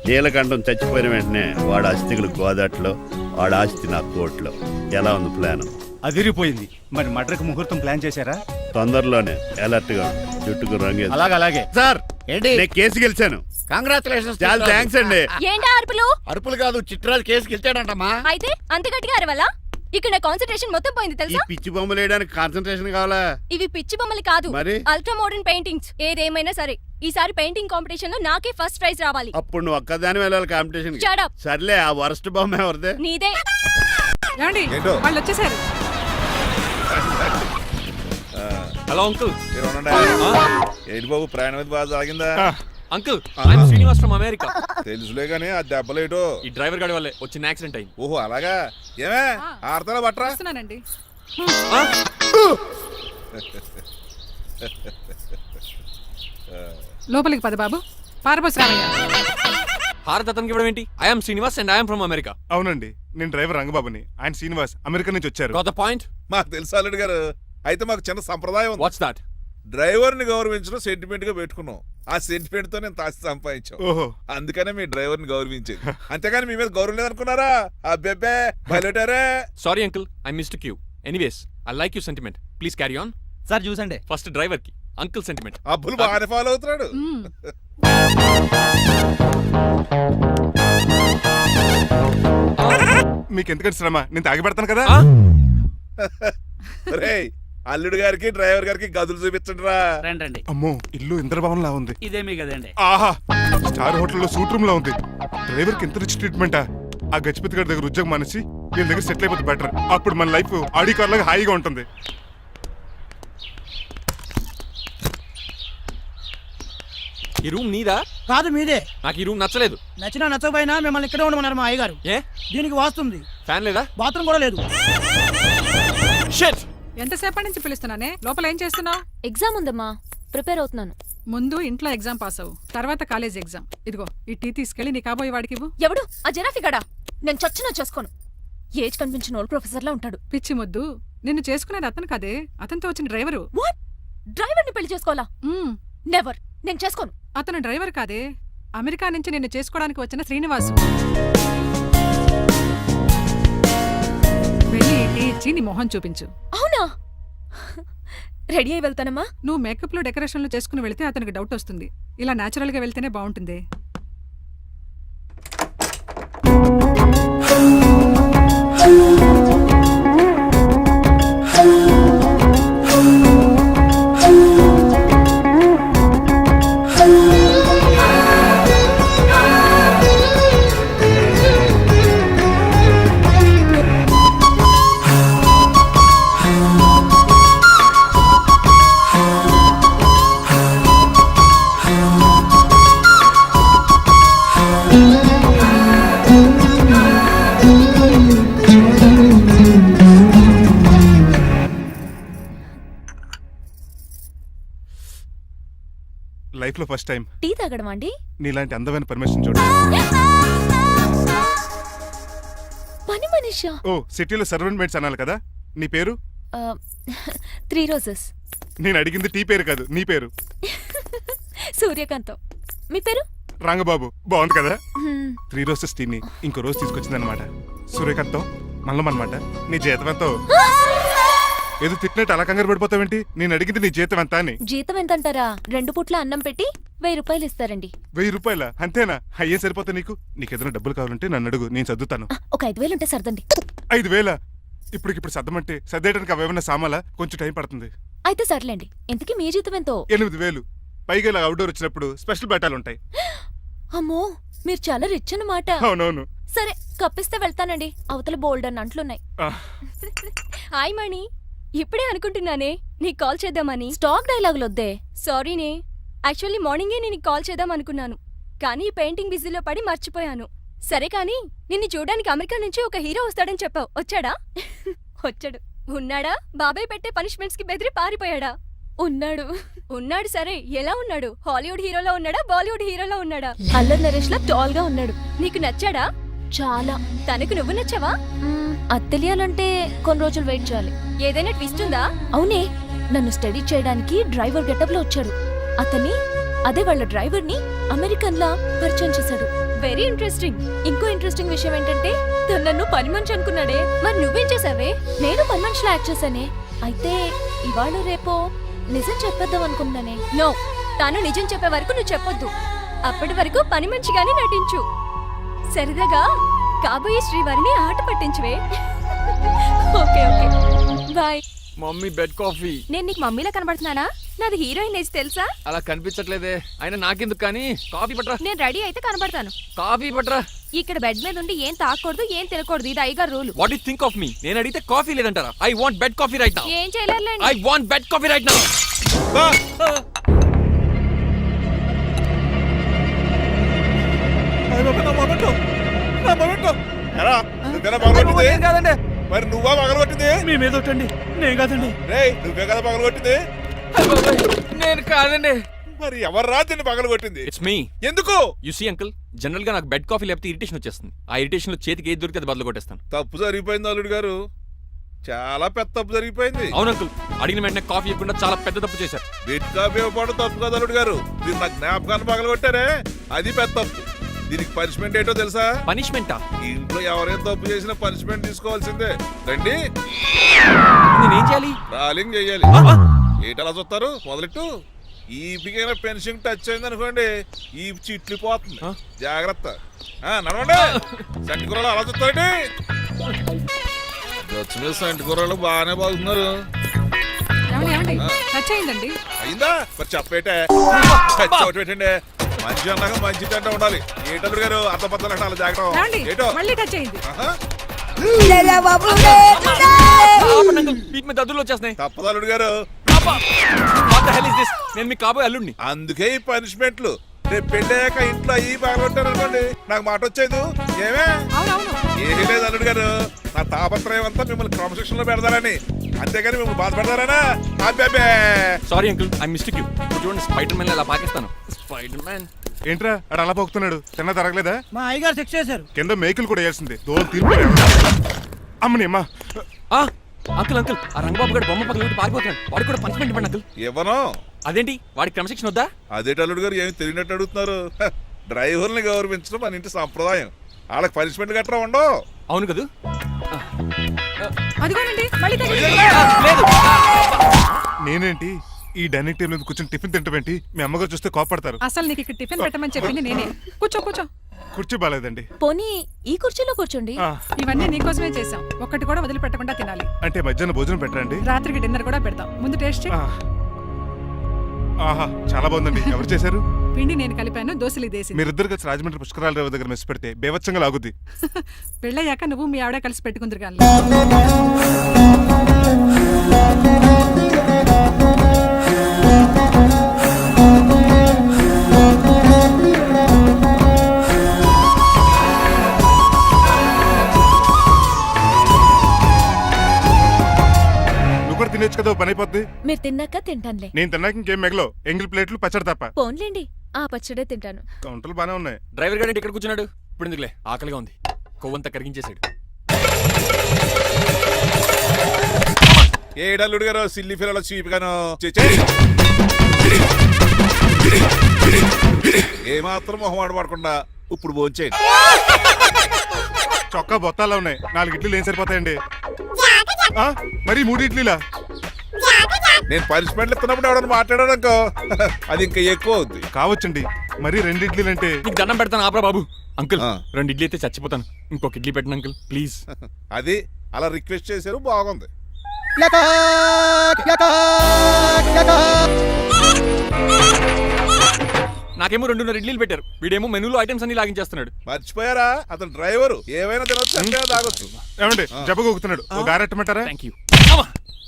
నీలకంఠం చచ్చిపోయిన వెంటనే వాడి ఆస్తికులు గోదాట్లో, వాడి ఆస్తి నా కోర్టులో. ఎలా ఉంది ప్లాన్? అదిరిపోయింది. మరి మడ్రకు ముహూర్తం ప్లాన్ చేశారా? తొందరలోనే అలర్ట్ గా జుట్టుకు రంగే. అలాగే సార్ ఏంటి? నేను కేసు గెలిచాను. కంగ్రాచులేషన్స్. చాలా థ్యాంక్స్ అండి. ఏంటా అరుపులు? అరుపులు కాదు, చిట్రాజు కేసు గెలిచాడంటమ్మా. అయితే అంత గట్టిగా అరవాలా? ఇక్కడ కాన్సన్ట్రేషన్ మొత్తం పోయింది ఈ తెలుసా? పిచ్చి బొమ్మలు వేయడానికి కాన్సన్ట్రేషన్ కావాలా? ఇవి పిచ్చి బొమ్మలు కాదు, మరి? Ultra modern paintings. ఏదేమైనా సరే ఈసారి పెయింటింగ్ కాంపిటీషన్ లో నాకే ఫస్ట్ ప్రైజ్ రావాలి. అప్పుడు నువ్వు ఒక్కదాని వెళ్ళాలి కాంపిటీషన్. Shut up. సర్లే, ఆ వరస్ట్ బొమ్మ ఎవరిదే? నీదే. ఏమండి ఏంటో? వాళ్ళు వచ్చేసారు. Hello uncle. ఏంటి బాబు, ప్రయాణం అయితే బాగా సాగిందా? Uncle I'm Srinivas from America. తెలుసులే గానీ ఆ దెబ్బలేటో. ఈ డ్రైవర్ గాడి వల్లే వచ్చిన యాక్సిడెంట్ అయింది. ఓహో అలాగా. ఏమే ఆడతారా బట్రా? వస్తున్నానండి. లోపలికి పద బాబు. పారబోస్ రామయ్య. హారత్ అతనికి ఇవ్వడం ఏంటి? I'm Srinivas and I'm from America. అవునండి, నేను డ్రైవర్ రంగబాబుని. ఆయన శ్రీనివాస్ అమెరికా నుంచి వచ్చారు. Got the point? మాకు తెలుసు అల్లుడు గారు. అయితే మాకు చిన్న సంప్రదాయం ఉంది. What's that? డ్రైవర్ ని గౌరవించడం సెంటిమెంట్ గా పెట్టుకున్నాం. ఆ సెంటిమెంట్ తో నేను తాసి సంపాదించాం. ఓహో, అందుకనే మీ డ్రైవర్ ని గౌరవించేది. అంతేగాని మీ మీద గౌరవం లేదనుకున్నారా? అబ్బెబ్బే బయలుటారే. Sorry uncle, I mistake you. Anyways I like you sentiment. Please carry on. Sir చూసండి. ఫస్ట్ డ్రైవర్ కి అంకుల్ సెంటిమెంట్. అబ్బులు బాగానే ఫాలో అవుతున్నాడు. మ్మ్. మీకు ఎందుకంటే శ్రమ, నేను తాగి పెడతాను కదా. రేయ్, అల్లుడు గారికి డ్రైవర్ గారికి గదులు చూపించండి రా. రండి. అమ్మో, ఇల్లు ఇంద్రభవన్ లా ఉంది. ఇదేమీ కదండి. ఆహా, స్టార్ హోటల్లో సూట్ రూమ్ లా ఉంది. డ్రైవర్ కి ఎంత రిచ్ ట్రీట్మెంటా. ఆ గజపతి గారి దగ్గర ఉద్యోగం మానేసి వీళ్ళ దగ్గర సెటిల్ అయిపోతే బెటర్. అప్పుడు మన లైఫ్ ఆడి కార్ లాగా హాయిగా ఉంటుంది. ఈ రూమ్ నీదా? కాదు మీదే. నాకు ఈ రూమ్ నచ్చలేదు. నచ్చినా నచ్చకపోయినా మిమ్మల్ని ఇక్కడే ఉండమన్నారు మా అయ్యగారు. ఏ దీనికి వాస్తుంది. ఫ్యాన్ లేదా? బాత్రూమ్ కూడా లేదు. షిట్. ఎంతసేపటి నుంచి పిలుస్తున్నానే? లోపల ఏం చేస్తున్నావు? ఎగ్జామ్ ఉందమ్మా, ప్రిపేర్ అవుతున్నాను. ముందు ఇంట్లో ఎగ్జామ్ పాస్ అవ్వు, తర్వాత కాలేజ్ ఎగ్జామ్. ఇదిగో ఈ టీ తీసుకెళ్లి నీ కాబోయే వాడికి ఇవ్వు. ఎవడు ఆ జరాఫీ గడా? నేను చచ్చినా చేసుకోను. ఏజ్ కనిపించిన ఓల్డ్ ప్రొఫెసర్ లా ఉంటాడు. పిచ్చి ముద్దు, నిన్ను చేసుకునేది అతను కదే, అతనితో వచ్చిన డ్రైవరు. వాట్? డ్రైవర్ ని పెళ్లి చేసుకోవాలా? మ్మ్. నెవర్, నేను చేసుకోను. అతను డ్రైవర్ కాదే, అమెరికా నుంచి నిన్ను చేసుకోవడానికి వచ్చిన శ్రీనివాసు. వెళ్ళి ఈ టీ ఇచ్చి నీ మొహం చూపించు. అవునా? రెడీ అయి వెళ్తానమ్మా. నువ్వు మేకప్ లో డెకరేషన్లు చేసుకుని వెళ్తే అతనికి డౌట్ వస్తుంది. ఇలా నేచురల్ గా వెళ్తేనే బాగుంటుంది. లైఫ్ లో ఫస్ట్ టైం టీ తాగడం అండి? నీలాంటి అందమైన పర్మిషన్ చూడు. పని మనిషా? ఓ, సిటీలో సర్వెంట్ మేట్స్ అనాలి కదా. నీ పేరు? 3 రోజెస్. నేను అడిగింది టీ పేరు కాదు, నీ పేరు. సూర్యకాంతం. మీ పేరు? రంగబాబు. బాగుంది కదా. 3 రోజెస్ టీని ఇంకో రోజు తీసుకొచ్చిందనమాట. సూర్యకాంతం మల్లం అనమాట. నీ జీతం ఎంతో? ఏదో తిట్టినట్టు అలా కంగారు పడిపోతావేంటి? నేను అడిగింది నీ జీతం ఎంత అని. జీతం ఎంత అంటారా? 2 పూట్ల అన్నం పెట్టి 1000 రూపాయలు ఇస్తారండి. 1000 రూపాయల? అంతేనా? అయ్యే సరిపోతా నీకు. నీకేదైనా డబ్బులు కావాలంటే నన్ను అడుగు, నేను సర్దుతాను. ఒక 5000 ఉంటే సర్దండి. 5000? ఇప్పటికిప్పుడు సర్దమంటే సర్దేయడానికి అవేమన్నా సామాలా? కొంచెం టైం పడుతుంది. అయితే సర్లేండి. ఇంతకీ మీ జీతం ఎంతో? 8000. పైగా ఇలా అవుట్డోర్ వచ్చినప్పుడు స్పెషల్ బట్టాలు ఉంటాయి. అమ్మో, మీరు చాలా రిచ్ అన్నమాట. అవునవును. సరే కప్పిస్తే వెళ్తానండి, అవతల బోల్డ్ అన్న అంట్లున్నాయి. హాయ్ మణి, ఇప్పుడే అనుకుంటున్నానే నీకు కాల్ చేద్దామని. స్టాక్ డైలాగులు వద్దే. సారీనే, యాక్చువల్లీ మార్నింగే నేను కాల్ చేద్దాం అనుకున్నాను, కానీ ఈ పెయింటింగ్ బిజీలో పడి మర్చిపోయాను. సరే కానీ నిన్ను చూడడానికి అమెరికా నుంచి ఒక హీరో వస్తాడని చెప్పావు, వచ్చాడా? వచ్చాడు. ఉన్నాడా? బాబాయ్ పెట్టే పనిష్మెంట్స్ కి బెదిరి పారిపోయాడా? ఉన్నాడు. ఉన్నాడు. సరే, ఎలా ఉన్నాడు? హాలీవుడ్ హీరోలో ఉన్నాడా, బాలీవుడ్ హీరోలో ఉన్నాడా? అల్లరి నరేష్ లా టాల్ గా ఉన్నాడు. నీకు నచ్చాడా? చాలా. తనకు నువ్వు నచ్చావా? అది తెలియాలంటే కొన్ని రోజులు వెయిట్ చేయాలి. ఏదైనా ట్విస్ట్ ఉందా? అవునే, నన్ను స్టడీ చేయడానికి డ్రైవర్ గెటప్ లో వచ్చాడు. అతన్ని, అదే వాళ్ళ డ్రైవర్ ని అమెరికన్ లా పరిచయం చేశాడు. Very interesting. ఇంకో ఇంట్రెస్టింగ్ విషయం ఏంటంటే తను నన్ను పని మనిషి అనుకున్నాడే. మరి నువ్వేం చేసావే? నేను పని మనిషిలా యాక్ట్ చేశానే. అయితే ఇవాళ రేపో నిజం చెప్పేద్దాం అనుకున్నానే. నో, తాను నిజం చెప్పే వరకు నువ్వు చెప్పొద్దు. అప్పటి వరకు పని మనిషిగానే నటించు. సరదాగా కాబోయే శ్రీవారిని ఆట పట్టించువే. Okay okay, bye. Mummy bed coffee. నేను నీకు మమ్మీలా కనబడుతున్నానా? నాది హీరోయిన్ ఏజ్ తెలుసా? అలా కనిపించట్లేదే. అయినా నాకెందుకు కానీ. కాఫీ పట్రా. నేను రెడీ అయితే కనబడతాను. కాఫీ పట్రా. ఇక్కడ బెడ్ మీద ఉండి ఏం తాకూడదు, ఏం తినకూడదు, ఇది అయ్యగారు rule. What you think of me? నేను అడిగితే కాఫీ లేదంటారా? I want bed coffee right now. ఏం చేయలేరులేండి. I want bed coffee right now. కాదండి, మరి నువ్వా పగలగొట్టింది? మీ మీద ఒకటండి, నేను కాదండి. రేయ్, నువ్వే కదా పగలగొట్టింది? నేను కాదండి. మరి ఎవర్రా దీన్ని పగలగొట్టింది? It's me. ఎందుకు? యు సీ అంకుల్, జనరల్ గా నాకు బెడ్ కాఫీ లేకపోతే ఇరిటేషన్ వచ్చేస్తుంది. ఆ ఇరిటేషన్ లో చేతికి ఏది దొరికితే అది బదులు కొట్టేస్తాను. తప్పు జరిగిపోయింది అల్లుడు గారు, చాలా పెద్ద తప్పు జరిగిపోయింది. అవును అంకుల్, అడిగిన వెంటనే కాఫీ ఇవ్వకుండా చాలా పెద్ద తప్పు చేశారు. బెడ్ కాఫీ ఇవ్వడం తప్పు కదా అల్లుడు గారు, మీరు నా జ్ఞాపకాన్ని పగలగొట్టారే, అది పెద్ద తప్పు. దీనికి పనిష్మెంట్ ఏంటో తెలుసా? పనిష్మెంటా? ఇంట్లో ఎవరైనా తప్పు చేసినా పనిష్మెంట్ తీసుకోవాల్సిందే. రండి. నేనేం చేయాలి? రాలింగ్ చెయ్యాలి. ఏంటలా చూస్తారు? మొదలెట్టు. ఈపికైనా పెన్షన్ టచ్ అయింది అనుకోండి, ఈ చిట్లు పోతుంది. జాగ్రత్త. నడవండి. సంటి కూరలు అలా చూస్తారండి. దక్షిణ సంటి కూరలు బాగానే బాగుతున్నారు. టచ్ అయిందండి. అయిందా? మరి చెప్పేటే టచ్ అవుట్ పెట్టండి. మంచి అన్నాక మంచి తింటా ఉండాలి. ఏంటల్లుడు గారు అర్థపత్రాలు అలా జాగ్రత్త. ఏంటో మళ్ళీ టచ్ అయింది. దద్దులు వచ్చేస్తున్నాయి. తప్పదల్లుడు గారు. నేను మీకు కాబోయే అల్లుడిని. అందుకే ఈ పనిష్మెంట్లు. రేపు పెళ్ళాక ఇంట్లో అయ్యి బాగుంటారు అనుకోండి, నాకు మాట వచ్చేది ఏమే? ఏమీ లేదు అల్లుడు గారు, నా తాపత్రయం అంతా మిమ్మల్ని క్రమశిక్షణ లో పెడతారని, అంతేగాని మిమ్మల్ని బాధపడతారనా? Sorry uncle, I mistake you. చూడండి, స్పైడర్ మ్యాన్ అలా పాకిస్తాను. స్పైడర్ మ్యాన్ ఏంట్రా అడు అలా పోతున్నాడు? తిన్న తరగలేదా? మా అయ్యగారు చెక్ చేశారు. కింద మేకులు కూడా వేయాల్సిందే. దోలు తీర్పు. అమ్మని అమ్మా. అంకుల్ అంకుల్, ఆ రంగబాబు గారు బొమ్మ పక్కన పారిపోతున్నాడు. వాడికి కూడా పనిష్మెంట్ ఇవ్వండి అంకుల్. ఇవ్వను. అదేంటి, వాడికి క్రమశిక్షణ వద్దా? అదేంటి అల్లుడు గారు ఏమి తెలియనట్టు అడుగుతున్నారు? డ్రైవర్ని గౌరవించడం మన ఇంటి సంప్రదాయం. వాళ్ళకి పనిష్మెంట్ గట్రా ఉండవు. అవును కదా. నేనేంటి ఈ డైనింగ్ టేబుల్ మీద కూర్చొని టిఫిన్ తింటామేంటి? మీ అమ్మగారు చూస్తే కోపడతారు. అసలు నీకు ఇక్కడ టిఫిన్ పెట్టమని చెప్పింది నేనే. కూర్చో కూర్చో. కుర్చీ బాలేదండి. పోనీ ఈ కుర్చీలో కూర్చోండి. ఇవన్నీ నీకోసమే చేసాం, ఒక్కటి కూడా వదిలిపెట్టకుండా తినాలి. అంటే మధ్యాహ్నం భోజనం పెట్టరండి? రాత్రికి డిన్నర్ కూడా పెడతాం. ముందు టేస్ట్ చేయి. ఆహా, చాలా బాగుందండి. ఎవరు చేశారు? పిండి నేను కలిపాను, దోశలు దేశీ. మీరిద్దరు కలిసి రాజమండ్రి పుష్కరాల రేవు దగ్గర మెస్ పెడితే బేవచ్చంగా లాగుద్ది. పెళ్ళయ్యాక నువ్వు మీ ఆవిడ కలిసి పెట్టుకుందరు కానీ. తినేచ్చు కదా, పని అయిపోద్ది. మీరు తిన్నాక తింటానులే. నేను తిన్నాక ఇంకేం మిగలో, ఎంగిల్ ప్లేట్లు పచ్చడి తప్ప. పోన్లేండి, ఆ పచ్చడే తింటాను. కౌంటర్లు బానే ఉన్నాయి. డ్రైవర్ గారు ఇక్కడ కూర్చున్నాడు. ఇప్పుడు ఎందుకులే, ఆకలిగా ఉంది. కొవ్వంతా కరిగించేశాడు. ఏడల్లుడు గారు సిల్లి ఫిరలో చీపిగాను ఏమాత్రం మొహమాట పడకుండా ఇప్పుడు భోంచేయండి. చొక్కా బొత్తాలా ఉన్నాయి. 4 ఇడ్లీలు ఏం సరిపోతాయండి? మరి 3 ఇడ్లీలా? నేను పనిష్మెంట్లు ఇస్తున్నప్పుడు ఎవడన్నా మాట్లాడానుకో అది ఇంకా ఎక్కువ అవుద్ది. కావచ్చండి, మరి 2 ఇడ్లీలు అంటే. నీకు దండం పెడతాను, ఆపరా బాబు. అంకుల్ 2 ఇడ్లీ అయితే చచ్చిపోతాను. ఇంకొక ఇడ్లీ పెట్టండి అంకుల్ ప్లీజ్. అది అలా రిక్వెస్ట్ చేశారు, బాగుంది. నాకేమో 2 ఇడ్లీలు పెట్టారు, వీడేమో మెనూలో ఐటమ్స్ అన్ని లాగించేస్తున్నాడు. మర్చిపోయారా, అతను డ్రైవరు, ఏమైనా తినొచ్చు, అంటే తాగొచ్చు. ఏమండి జబ్బగొక్కుతున్నాడు, ఓ గారెట్టమంటారా? Thank you.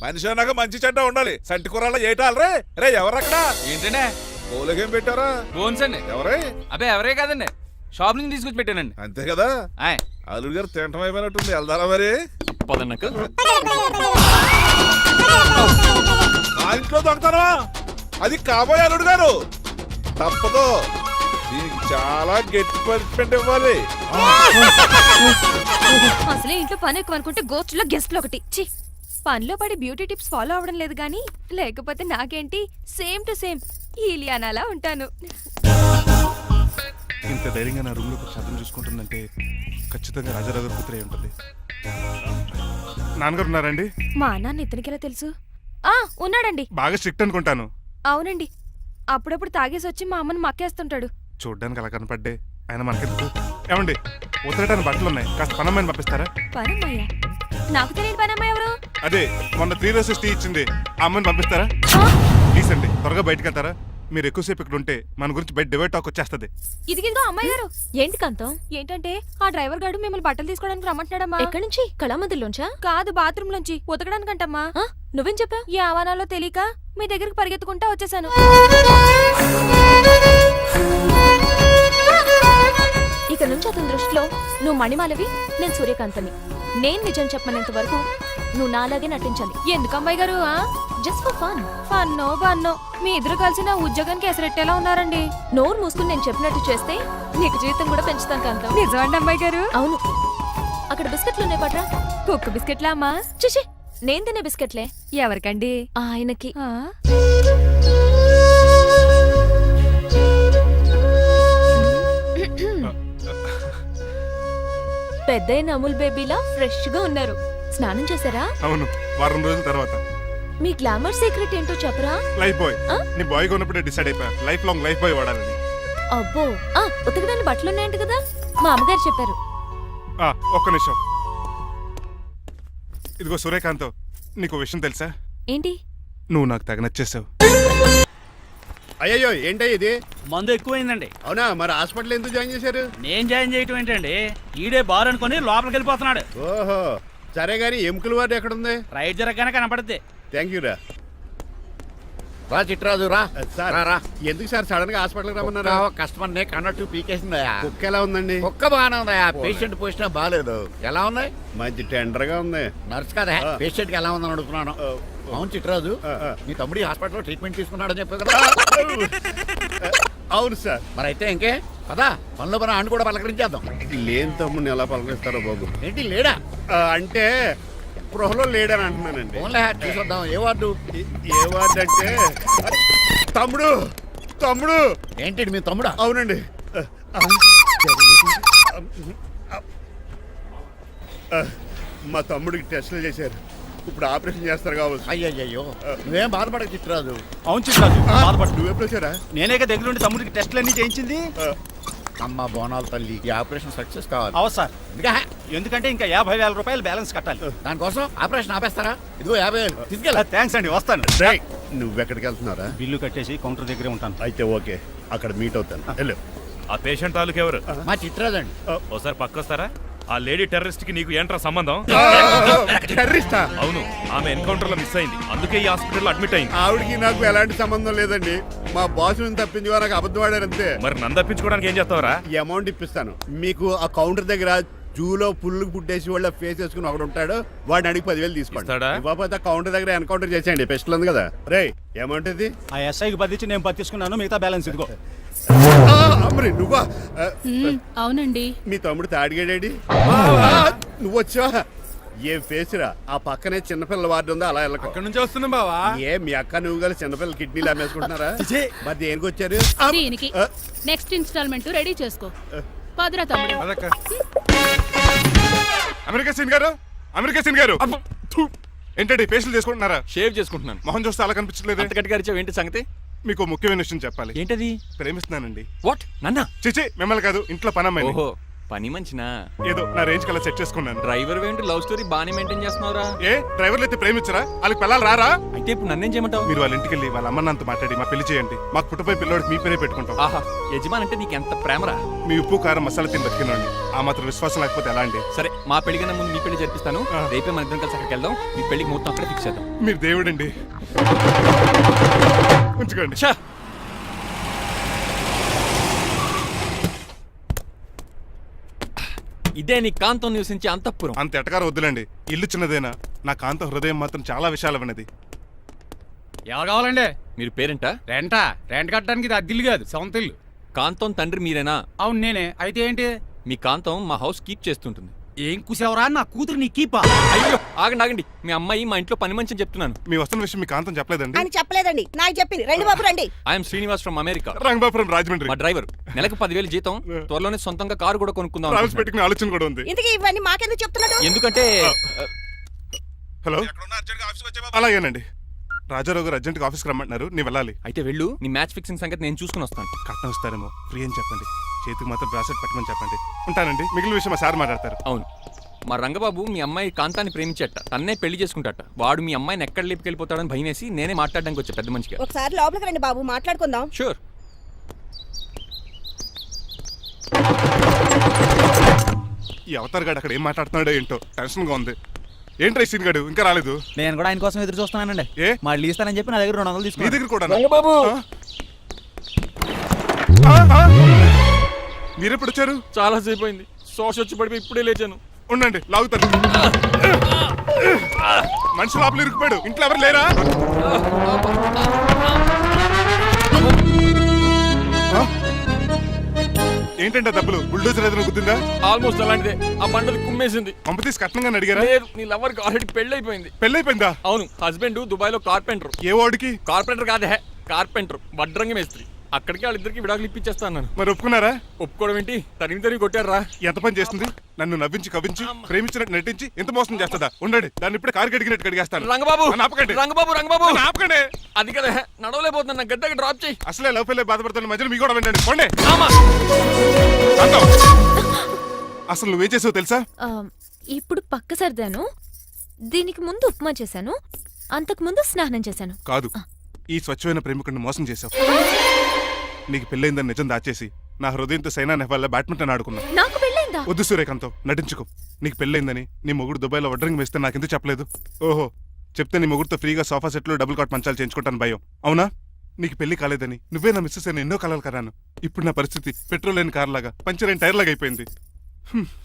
మనిషి అన్నాక మంచి చెడ్డ ఉండాలి. సంటి కూరల్లో ఏటాలరే. రే ఎవరక్కడ? ఏంటంటే పోలేకేం పెట్టారా? బోన్స్ అండి. ఎవరే? అబ్బే ఎవరే కాదండి, షాప్ నుంచి తీసుకొచ్చి పెట్టానండి. అంతే కదా. ఆయ్ అల్లుడు గారు తింటం అయిపోయినట్టుంది, వెళ్దారా మరి? పదన్నకు మా ఇంట్లో దొంగతారా? అది కాబోయే అల్లుడు గారు. తప్పదు, దీనికి చాలా గట్టి పనిష్మెంట్ ఇవ్వాలి. అసలే ఇంట్లో పని ఎక్కువ అనుకుంటే గోస్ట్లో గెస్ట్లు ఒకటి. ఛీ, పనిలో పడి బ్యూటీ టిప్స్ ఫాలో అవ్వడం లేదు కానీ లేకపోతే నాకేంటి సేమ్ టు సేమ్ ఈలియానాలా ఉంటాను. ఇంత ధైర్యంగా నా రూమ్ లో శబ్దం చూసుకుంటుందంటే ఖచ్చితంగా రాజారావు గారు కూతురే ఉంటుంది. నాన్నగారు ఉన్నారండి? మా నాన్న ఇతనికి ఎలా తెలుసు? ఉన్నాడండి. బాగా స్ట్రిక్ట్ అనుకుంటాను. అవునండి, అప్పుడప్పుడు తాగేసి వచ్చి మా అమ్మని మక్కేస్తుంటాడు. చూడ్డానికి అలా కనపడ్డే ఆయన మనకెందుకు? ఏమండి ఉతరటానికి బట్టలు ఉన్నాయి, కాస్త పనమ్మని పంపిస్తారా? పనమ్మయ్య? నాకు తెలియని పనమ్మ ఎవరు? అదే మొన్న 3 రోజెస్ టీ ఇచ్చింది, ఆ అమ్మని పంపిస్తారా? ప్లీజ్ అండి, త్వరగా బయటకు వెళ్తారా? మీరు ఎక్కువసేపు ఇక్కడ ఉంటే మన గురించి బయట డివైడ్ టాక్ వచ్చేస్తుంది. ఇదిగిదిగో అమ్మాయి గారు. ఏంటి కాంతం? ఏంటంటే ఆ డ్రైవర్ గారు మిమ్మల్ని బట్టలు తీసుకోవడానికి రమ్మంటున్నాడమ్మా. ఎక్కడి నుంచి? కళామందుల్లోంచా? కాదు, బాత్రూమ్ లోంచి ఉతకడానికంటమ్మా. నువ్వేం చెప్పా? ఈ ఆవానాలో తెలియక మీ దగ్గరికి పరిగెత్తుకుంటా వచ్చేసాను. ఇక నుంచి అతని దృష్టిలో నువ్వు మణిమాలవి, నేను సూర్యకాంతని. నేను నిజం చెప్పనంత వరకు నువ్వు నాలాగే నటించాలి. ఎందుకు అమ్మాయి గారు? Just for fun. ఫన్నో బన్నో మీ ఇద్దరు కలిసి నా ఉద్యోగానికి ఎసరెట్టేలా ఉన్నారండి. నోరు మూసుకుని నేను చెప్పినట్టు చేస్తే నీకు జీతం కూడా పెంచుతాను కాంతం. నిజమండి అమ్మాయి గారు? అవును. అక్కడ బిస్కెట్లు ఉన్నాయి పట్రా. కుక్క బిస్కెట్లా అమ్మా? చిచి, నేను తినే బిస్కెట్లే. ఎవరికండి? ఆయనకి. పెద్దయిన అమూల్ బేబీలా ఫ్రెష్ గా ఉన్నారు. స్నానం చేశారా? అవును, వారం రోజుల తర్వాత. మీ గ్లామర్ సీక్రెట్ ఏంటో చెప్పరా? Life boy. నీ బాయ్ గా ఉన్నప్పుడే డిసైడ్ అయిపోయా లైఫ్ లాంగ్ లైఫ్ బాయ్ వాడాలని. అబ్బో, ఉతకడానికి బట్టలు ఉన్నాయంట కదా, మా అమ్మగారు చెప్పారు. ఒక్క నిమిషం. ఇదిగో సూర్యకాంత్, నీకు విషయం తెలుసా? ఏంటి? నువ్వు నాకు తెగ నచ్చేసావు. అయ్యో ఏంటో ఇది? మందు ఎక్కువైందండి. అవునా, మరి హాస్పిటల్ ఎందుకు జాయిన్ చేశారు? నేను జాయిన్ చేయటం ఏంటండి, ఈడే బార్ అనుకుని లోపలికి వెళ్ళిపోతున్నాడు. ఓహో, సరే గాని ఎముకల వాడు ఎక్కడుంది? రైట్ జరగగానే కనపడుద్ది. థ్యాంక్ యూ రా. రా చిట్రాజు రా. సార్ రా. ఎందుకు సార్ సడన్ గా హాస్పిటల్ రమ్మన్నారా? కస్టమర్ నే కన్నట్టు పీకేసిందయా. కుక్క ఎలా ఉందండి? కుక్క బాగానే ఉందయా, పేషెంట్ పొజిషన్ బాగాలేదు. ఎలా ఉన్నాయి? మంచి టెండర్ గా ఉంది. నర్స్ కదా, పేషెంట్ కి ఎలా ఉందని అడుగుతున్నాను. అవును చిట్రాజు, మీ తమ్ముడి హాస్పిటల్లో ట్రీట్మెంట్ తీసుకున్నాడని చెప్పావు కదా? అవును సార్. మరి అయితే ఇంకే పదా, పనిలో పని ఆండు కూడా పలకరించేద్దాం. లేని తమ్ముడిని ఎలా పలకరిస్తారో బాబు. ఏంటి లేడా? అంటే గృహలో లేడని అంటున్నానండి. ఓన్లీ చూసొద్దాం. ఏ వార్డు? ఏ వార్డు అంటే తమ్ముడు. తమ్ముడు ఏంటి మీ తమ్ముడా? అవునండి. మా తమ్ముడికి టెస్టులు చేశారు, ఇప్పుడు ఆపరేషన్ చేస్తారు కావచ్చు. అయ్యయ్యో, నువ్వేం బాధపడక చిట్రాజు. అవును చిట్రాజు, బాధపడు. నువ్వు ఎప్పుడు వచ్చారా? నేనేక దగ్గరుండి తమ్ముడికి టెస్టులు అన్ని చేయించింది. అమ్మ బోనాల తల్లి, ఈ ఆపరేషన్ సక్సెస్ కావాలి. అవు సార్, ఎందుకంటే ఇంకా 50,000 రూపాయలు బ్యాలెన్స్ కట్టాలి. దానికోసం ఆపరేషన్ ఆపేస్తారా? ఇదిగో 50,000 తీసుకెళ్ళ. థ్యాంక్స్ అండి, వస్తాను. నువ్వెక్కడికి వెళ్తున్నారా? బిల్లు కట్టేసి కౌంటర్ దగ్గరే ఉంటాను. అయితే ఓకే, అక్కడ మీట్ అవుతాను. వెళ్ళు. ఆ పేషెంట్ తాలూకు ఎవరు? మా చిట్రాజు అండి. ఓసారి పక్కొస్తారా? ఆ లేడీ టెర్రరిస్ట్ కి నీకు ఏంట్రా సంబంధం? టెర్రరిస్టా? అవును, ఆమె ఎన్కౌంటర్ లో మిస్ అయింది, అందుకే ఈ హాస్పిటల్ అడ్మిట్ అయింది. ఆవిడికి నాకు ఎలాంటి సంబంధం లేదండి. మా బాసుని తప్పించి నాకు అబద్ధం ఆడారంతే. మరి నన్ను తప్పించుకోవడానికి ఏం చేస్తావరా? ఈ అమౌంట్ ఇప్పిస్తాను మీకు. ఆ కౌంటర్ దగ్గర జూలో పుల్లు పుట్టేసి వాళ్ళ ఫేస్ వేసుకుని ఒకడు ఉంటాడు, వాడిని అడిగి 10,000 తీసుకోండి. ఇవ్వకపోతే కౌంటర్ దగ్గర ఎన్కౌంటర్ చేసేయండి. పెస్టల్ ఉంది కదా. రే అమౌంట్ ఇది? ఆ ఎస్ఐకి బదిలించి నేను బతిసుకున్నాను, మిగతా బ్యాలెన్స్ ఇదిగో. అమ్మరి నువ్వా? అవునండి. మీ తమ్ముడు తాడిగాడేడి? నువ్వు వచ్చావా? ఏ ఫేస్ రా. ఆ పక్కనే చిన్నపిల్లల వార్డు ఉందా, అలా వెళ్ళక. అక్కడ నుంచి వస్తున్నాం బావా. ఏ మీ అక్క నువ్వు కలిసి చిన్నపిల్లల కిడ్నీలు అమ్మేసుకుంటున్నారా? మరి దేనికి వచ్చారు? దీనికి నెక్స్ట్ ఇన్స్టాల్మెంట్ రెడీ చేసుకో. పదరా తమ్ముడు. అమెరికా సీన్ గారు, అమెరికా సీన్ గారు, ఏంటండి పేషెంట్ చేసుకుంటున్నారా? షేవ్ చేసుకుంటున్నాను. మొహం చూస్తే అలా కనిపించలేదు. అంత గట్టిగా అరిచావు, ఏంటి సంగతి? మీకు ముఖ్యమైన విషయం చెప్పాలి. ఏంటది? ప్రేమిస్తున్నానండి. వాట్? నన్నా? చిచి, మిమ్మల్ని కాదు, ఇంట్లో పనమ్మాయి. ఓహో, పని మంచినా? ఏదో నా రేంజ్ కల్లా సెట్ చేసుకున్నాను. డ్రైవర్ ఏంటి లవ్ స్టోరీ బాగానే మెయింటైన్ చేస్తున్నావురా? ఏ డ్రైవర్లు అయితే ప్రేమించరా? వాళ్ళకి పిల్లలు రారా? అయితే ఇప్పుడు నన్నేం చేయమంటావు? మీరు వాళ్ళ ఇంటికి వెళ్ళి వాళ్ళ అమ్మ నాన్నతో మాట్లాడి మా పెళ్లి చేయండి. మాకు పుట్టపై పిల్లోడికి మీ పేరే పెట్టుకుంటాం. ఆహా, యజమాన్ అంటే నీకు ఎంత ప్రేమరా? మీ ఉప్పు కారం మసాలా తిని బతికినండి. ఆ మాత్రం విశ్వాసం లేకపోతే ఎలా అండి? సరే, మా పెళ్లి కన్నా ముందు మీ పెళ్లి జరిపిస్తాను. రేపే మన ఇద్దరం కలిసి అక్కడికి వెళ్దాం. మీ పెళ్లికి మొత్తం అక్కడే ఫిక్స్ చేద్దాం. మీరు దేవుడండి. ఉంచుకోండి. ఛా! ఇదే నీ కాంతం నివసించే అంతఃపురం. అంత ఎటకారం వద్దులండి. ఇల్లు చిన్నదేనా, నా కాంత హృదయం మాత్రం చాలా విశాలమైనది. ఎవరు కావాలండి? మీరు పేరెంటా? రెంటా? రెంట్ కట్టడానికి ఇది అద్దిల్లు కాదు, సొంత ఇల్లు. కాంతం తండ్రి మీరేనా? అవును నేనే. అయితే ఏంటి? మీ కాంతం మా హౌస్ కీప్ చేస్తుంటుంది. ఏం కూసావరా? నా కూతురు నీ కీపా? అయ్యో, ఆగండి ఆగండి. మీ అమ్మాయి మా ఇంట్లో పని మంచి చెప్తున్నాను. మీ వస్తున్న విషయం మీ కాంతం చెప్పలేదండి? అని చెప్పలేదండి, నాకు చెప్పింది. రండి బాబు రండి. I'm Srinivas from America. Rangabapuram Rajahmundry. మా డ్రైవర్. నెలకు 10,000 జీతం. త్వరలోనే సొంతంగా కారు కూడా కొనుక్కుందాం. ట్రావెల్స్ పెట్టుకునే ఆలోచన కూడా ఉంది. ఇంతకీ ఇవన్నీ మాకెందుకు చెప్తున్నాడు? ఎందుకంటే హలో, అలాగేనండి. రాజారావు గారు అర్జెంట్గా ఆఫీస్కి రమ్మంటున్నారు, నీ వెళ్ళాలి. అయితే వెళ్ళు. నీ మ్యాచ్ ఫిక్సింగ్ సంగతి నేను చూసుకుని వస్తాను. కట్నం ఇస్తారేమో, ఫ్రీ అని చెప్పండి. చేతికి మాత్రం బ్రాసెట్ పట్టమని చెప్పండి. ఉంటానండి. మిగిలిన విషయం మా సార్ మాట్లాడతారు. అవును, మా రంగబాబు మీ అమ్మాయి కాంతాన్ని ప్రేమించట. తన్నే పెళ్లి చేసుకుంటాట. వాడు మీ అమ్మాయిని ఎక్కడ లేపుకెళ్ళిపోతాడని భయం వేసి నేనే మాట్లాడడానికి వచ్చా పెద్ద మనిషిగా. ఒకసారి లోపలికి రండి బాబు, మాట్లాడుకుందాం. షూర్. ఈ అవతార్ గాడు అక్కడ ఏం మాట్లాడుతున్నాడో ఏంటో టెన్షన్గా ఉంది. ఏంట్రా సీన్ గాడు ఇంకా రాలేదు? నేను కూడా ఆయన కోసం ఎదురు చూస్తున్నానండి. ఏ మళ్ళీ ఇస్తానని చెప్పి నా దగ్గర 200 మీ తీసుకుని. దగ్గర కూడా రంగబాబు మీరెప్పుడు వచ్చారు? చాలా సేపు అయింది. శోష వచ్చి పడిపోయి ఇప్పుడే లేచాను. ఉండండి, లాగుతాను. మనిషి లోపల ఇరుక్కుపోయాడు. ఇంట్లో ఎవరు లేరా? ఏంటంటే డబ్బులు బుల్డోజర్ ఏదైనా గుద్దిందా? ఆల్మోస్ట్ అలాంటిదే. ఆ బండలు కుమ్మేసింది. పంప తీసి కట్నంగా అడిగారా? లేదు, నీ లవర్కి ఆల్రెడీ పెళ్లి అయిపోయింది. పెళ్ళైపోయిందా? అవును, హస్బెండ్ దుబాయ్ లో కార్పెంటర్. ఏ వాడికి? కార్పెంటర్ కాదే, కార్పెంటర్. వడ్రంగి మేస్త్రి. అక్కడికి వాళ్ళిద్దరికి విడాకులు ఇప్పించేస్తా అన్నాను. మరి ఒప్పుకున్నారా? ఒప్పుకోవడం ఏంటి, తరిమి కొట్టారా. ఎంత పని చేస్తుంది? నన్ను నవ్వించి కవించి ప్రేమించినట్టు నటించి ఎంత మోసం చేస్తుందా? ఉండండి, దాన్ని ఇప్పుడే కారు కడిగినట్టు కడిగేస్తాను. రంగబాబు, ఆపకండి. రంగబాబు ఆపకండి. అది కదా, నడవలేకపోతున్నా. నా గద్దకి డ్రాప్ చేయి. అసలే లవ్ ఫెయిల్ బాధపడుతున్న మధ్యలో మీ కూడా వినండి. పోండి. అసలు నువ్వేం చేసావు తెలుసా? ఇప్పుడు పక్క సర్దాను. దీనికి ముందు ఉప్మా చేశాను. అంతకు ముందు స్నానం చేశాను. కాదు, ఈ స్వచ్ఛమైన ప్రేమికుడిని మోసం చేశావు. నీకు పెళ్ళైందని నిజం దాచేసి నా హృదయంతో సైనా నెహ్వాల్ బ్యాడ్మింటన్ ఆడుకున్నా. నాకు పెళ్ళైందా? వద్దు సూర్యకాంతం, నటించుకో. నీకు పెళ్ళైందని నీ మొగుడు దుబాయ్లో వడ్రంగి వేస్తే నాకెందుకు చెప్పలేదు? ఓహో, చెప్తే నీ మొగుడుతో ఫ్రీగా సోఫా సెట్లు డబుల్ కాట్ మంచాలు చేయించుకుంటాను భయం. అవునా? నీకు పెళ్లి కాలేదని నువ్వే నా మిస్సెస్ అని ఎన్నో కలలు కరాను. ఇప్పుడు నా పరిస్థితి పెట్రోల్ లేని కార్ లాగా, పంచర్ అయిన టైర్ లాగా అయిపోయింది.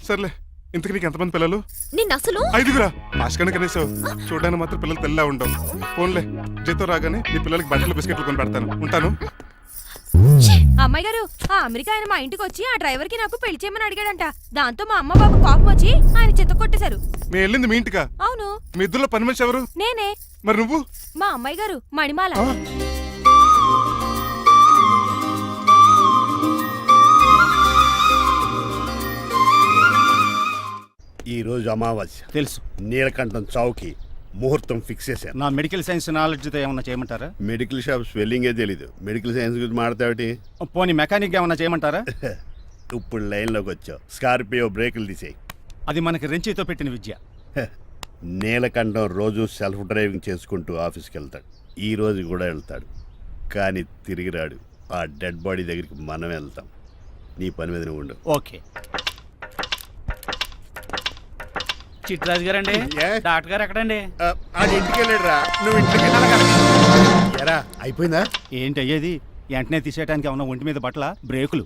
సర్లే, ఇంతకు నీకు ఎంతమంది పిల్లలు? నేను అసలు 5గురా. ఆశకన్నా కనీసం చూడడానికి మాత్రం పిల్లలు తెల్లా ఉండవు. ఫోన్లే, జీతం రాగానే నీ పిల్లలకి బట్టలు బిస్కెట్లు కొని పెడతాను. ఉంటాను. అమ్మాయి గారు, ఆ అమెరికా ఆయన మా ఇంటికి వచ్చి ఆ డ్రైవర్ కి నాకు పెళ్లి చేయమని అడిగాడంట. దాంతో మా అమ్మ బాబు కోపం వచ్చి ఆయన చెత్త కొట్టేశారు. మేము వెళ్ళింది మీ ఇంటికా? అవును. మీ ఇద్దరులో పని మనిషి ఎవరు? నేనే. మరి నువ్వు? మా అమ్మాయి గారు మణిమాల. ఈ రోజు అమావాస్య తెలుసు. నీలకంఠం చౌకి ముహూర్తం ఫిక్స్ చేశాను. నా మెడికల్ సైన్స్ నాలెడ్జ్తో ఏమన్నా చేయమంటారా? మెడికల్ షాప్ స్వెల్లింగే తెలీదు, మెడికల్ సైన్స్ గురించి మాట్లాడతావిటి? పోనీ మెకానిక్ ఏమన్నా చేయమంటారా? ఇప్పుడు లైన్లోకి వచ్చావు. స్కార్పియో బ్రేకులు తీసేయి. అది మనకి రెంచితో పెట్టిన విద్య. నీలకంఠం రోజు సెల్ఫ్ డ్రైవింగ్ చేసుకుంటూ ఆఫీస్కి వెళ్తాడు. ఈ రోజు కూడా వెళ్తాడు, కానీ తిరిగి రాడు. ఆ డెడ్ బాడీ దగ్గరికి మనం వెళ్తాం. నీ పని మీద నువ్వు ఉండు. ఓకే. చిట్రాజు గారండి, ఏ? డాక్టర్ గారు ఎక్కడండి? అది ఇంటికి వెళ్ళాడు రా, నువ్వు ఇంటికి ఎరా. అయిపోయిందా? ఏంటి అయ్యేది? వెంటనే తీసేయడానికి ఏమన్నా ఒంటి మీద బట్టల బ్రేకులు?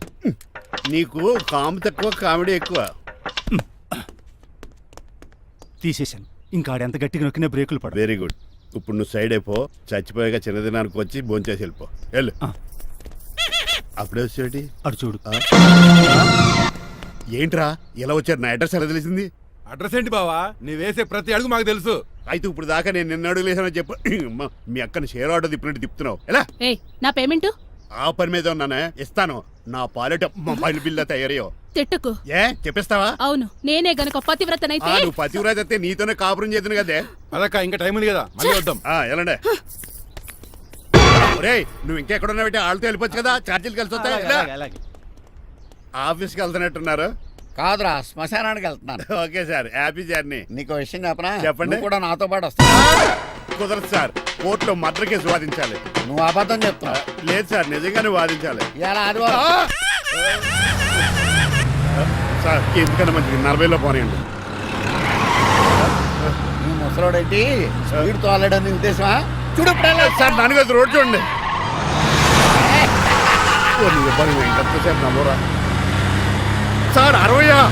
నీకు కాము తక్కువ, కామెడీ ఎక్కువ. తీసేశాను. ఇంకా ఆడెంత గట్టిగా నొక్కినా బ్రేకులు పడ. Very good. ఇప్పుడు నువ్వు సైడ్ అయిపో. చచ్చిపోయాక చిన్నదినానికి వచ్చి భోంచేసి వెళ్ళిపో. వెళ్ళు. అప్పుడే వచ్చేటి అటు చూడు. ఏంట్రా ఇలా వచ్చారు? నా అడ్రస్ ఎలా తెలిసింది? అడ్రస్ ఏంటి బావా? నీ వేసే ప్రతి అడుగు మాకు తెలుసు. అయితే ఇప్పుడు దాకా నేను నిన్న అడుగులేసానని చెప్పు. మీ అక్కని షేర్ ఆర్డర్ తిప్పినట్టు తిప్పుతున్నావు. ఎలా? ఏయ్, నా పేమెంట్ ఆ పని మీద ఉన్నానే, ఇస్తాను. నా పాలెట మొబైల్ బిల్లా తయారయ్యో. తిట్టుకు. ఏ చెప్పిస్తావా? అవును, నేనే గనక పతివ్రతనైతే. నువ్వు పతివ్రాజ్ అయితే నీతోనే కాపురం చేతును కదే. అదక్క, ఇంకా టైం ఉంది కదా, మళ్ళీ వద్దాం. ఎలాండే ఒరేయ్, నువ్వు ఇంకెక్కడున్నా పెట్టి వాళ్ళతో వెళ్ళిపోవచ్చు కదా, ఛార్జీలు కలిసి వస్తాయి. ఆఫీస్కి వెళ్తున్నట్టున్నారు. కాదురా, శ్మశానానికి వెళ్తున్నాను. Okay sir, happy journey. నీకు విషయం చెప్పనా? చెప్పండి. కూడా నాతో పాటు వస్తా. కుదరదు సార్, కోర్టులో మర్డర్ కేసు వాదించాలి. నువ్వు అబద్ధం చెప్తున్నావు. లేదు సార్, నిజంగానే వాదించాలి. ఇలా ఆదివారం సార్ ఎందుకన్నా మంచిది 40లో పోనీయండి. నువ్వు ముసలోడేంటి స్పీడ్ తోలడని ఉద్దేశమా? చూడు ఇప్పుడు సార్ నాన్నగారు రోడ్ చూడండి. ఎంతసేపు నమ్మరా సార్? 60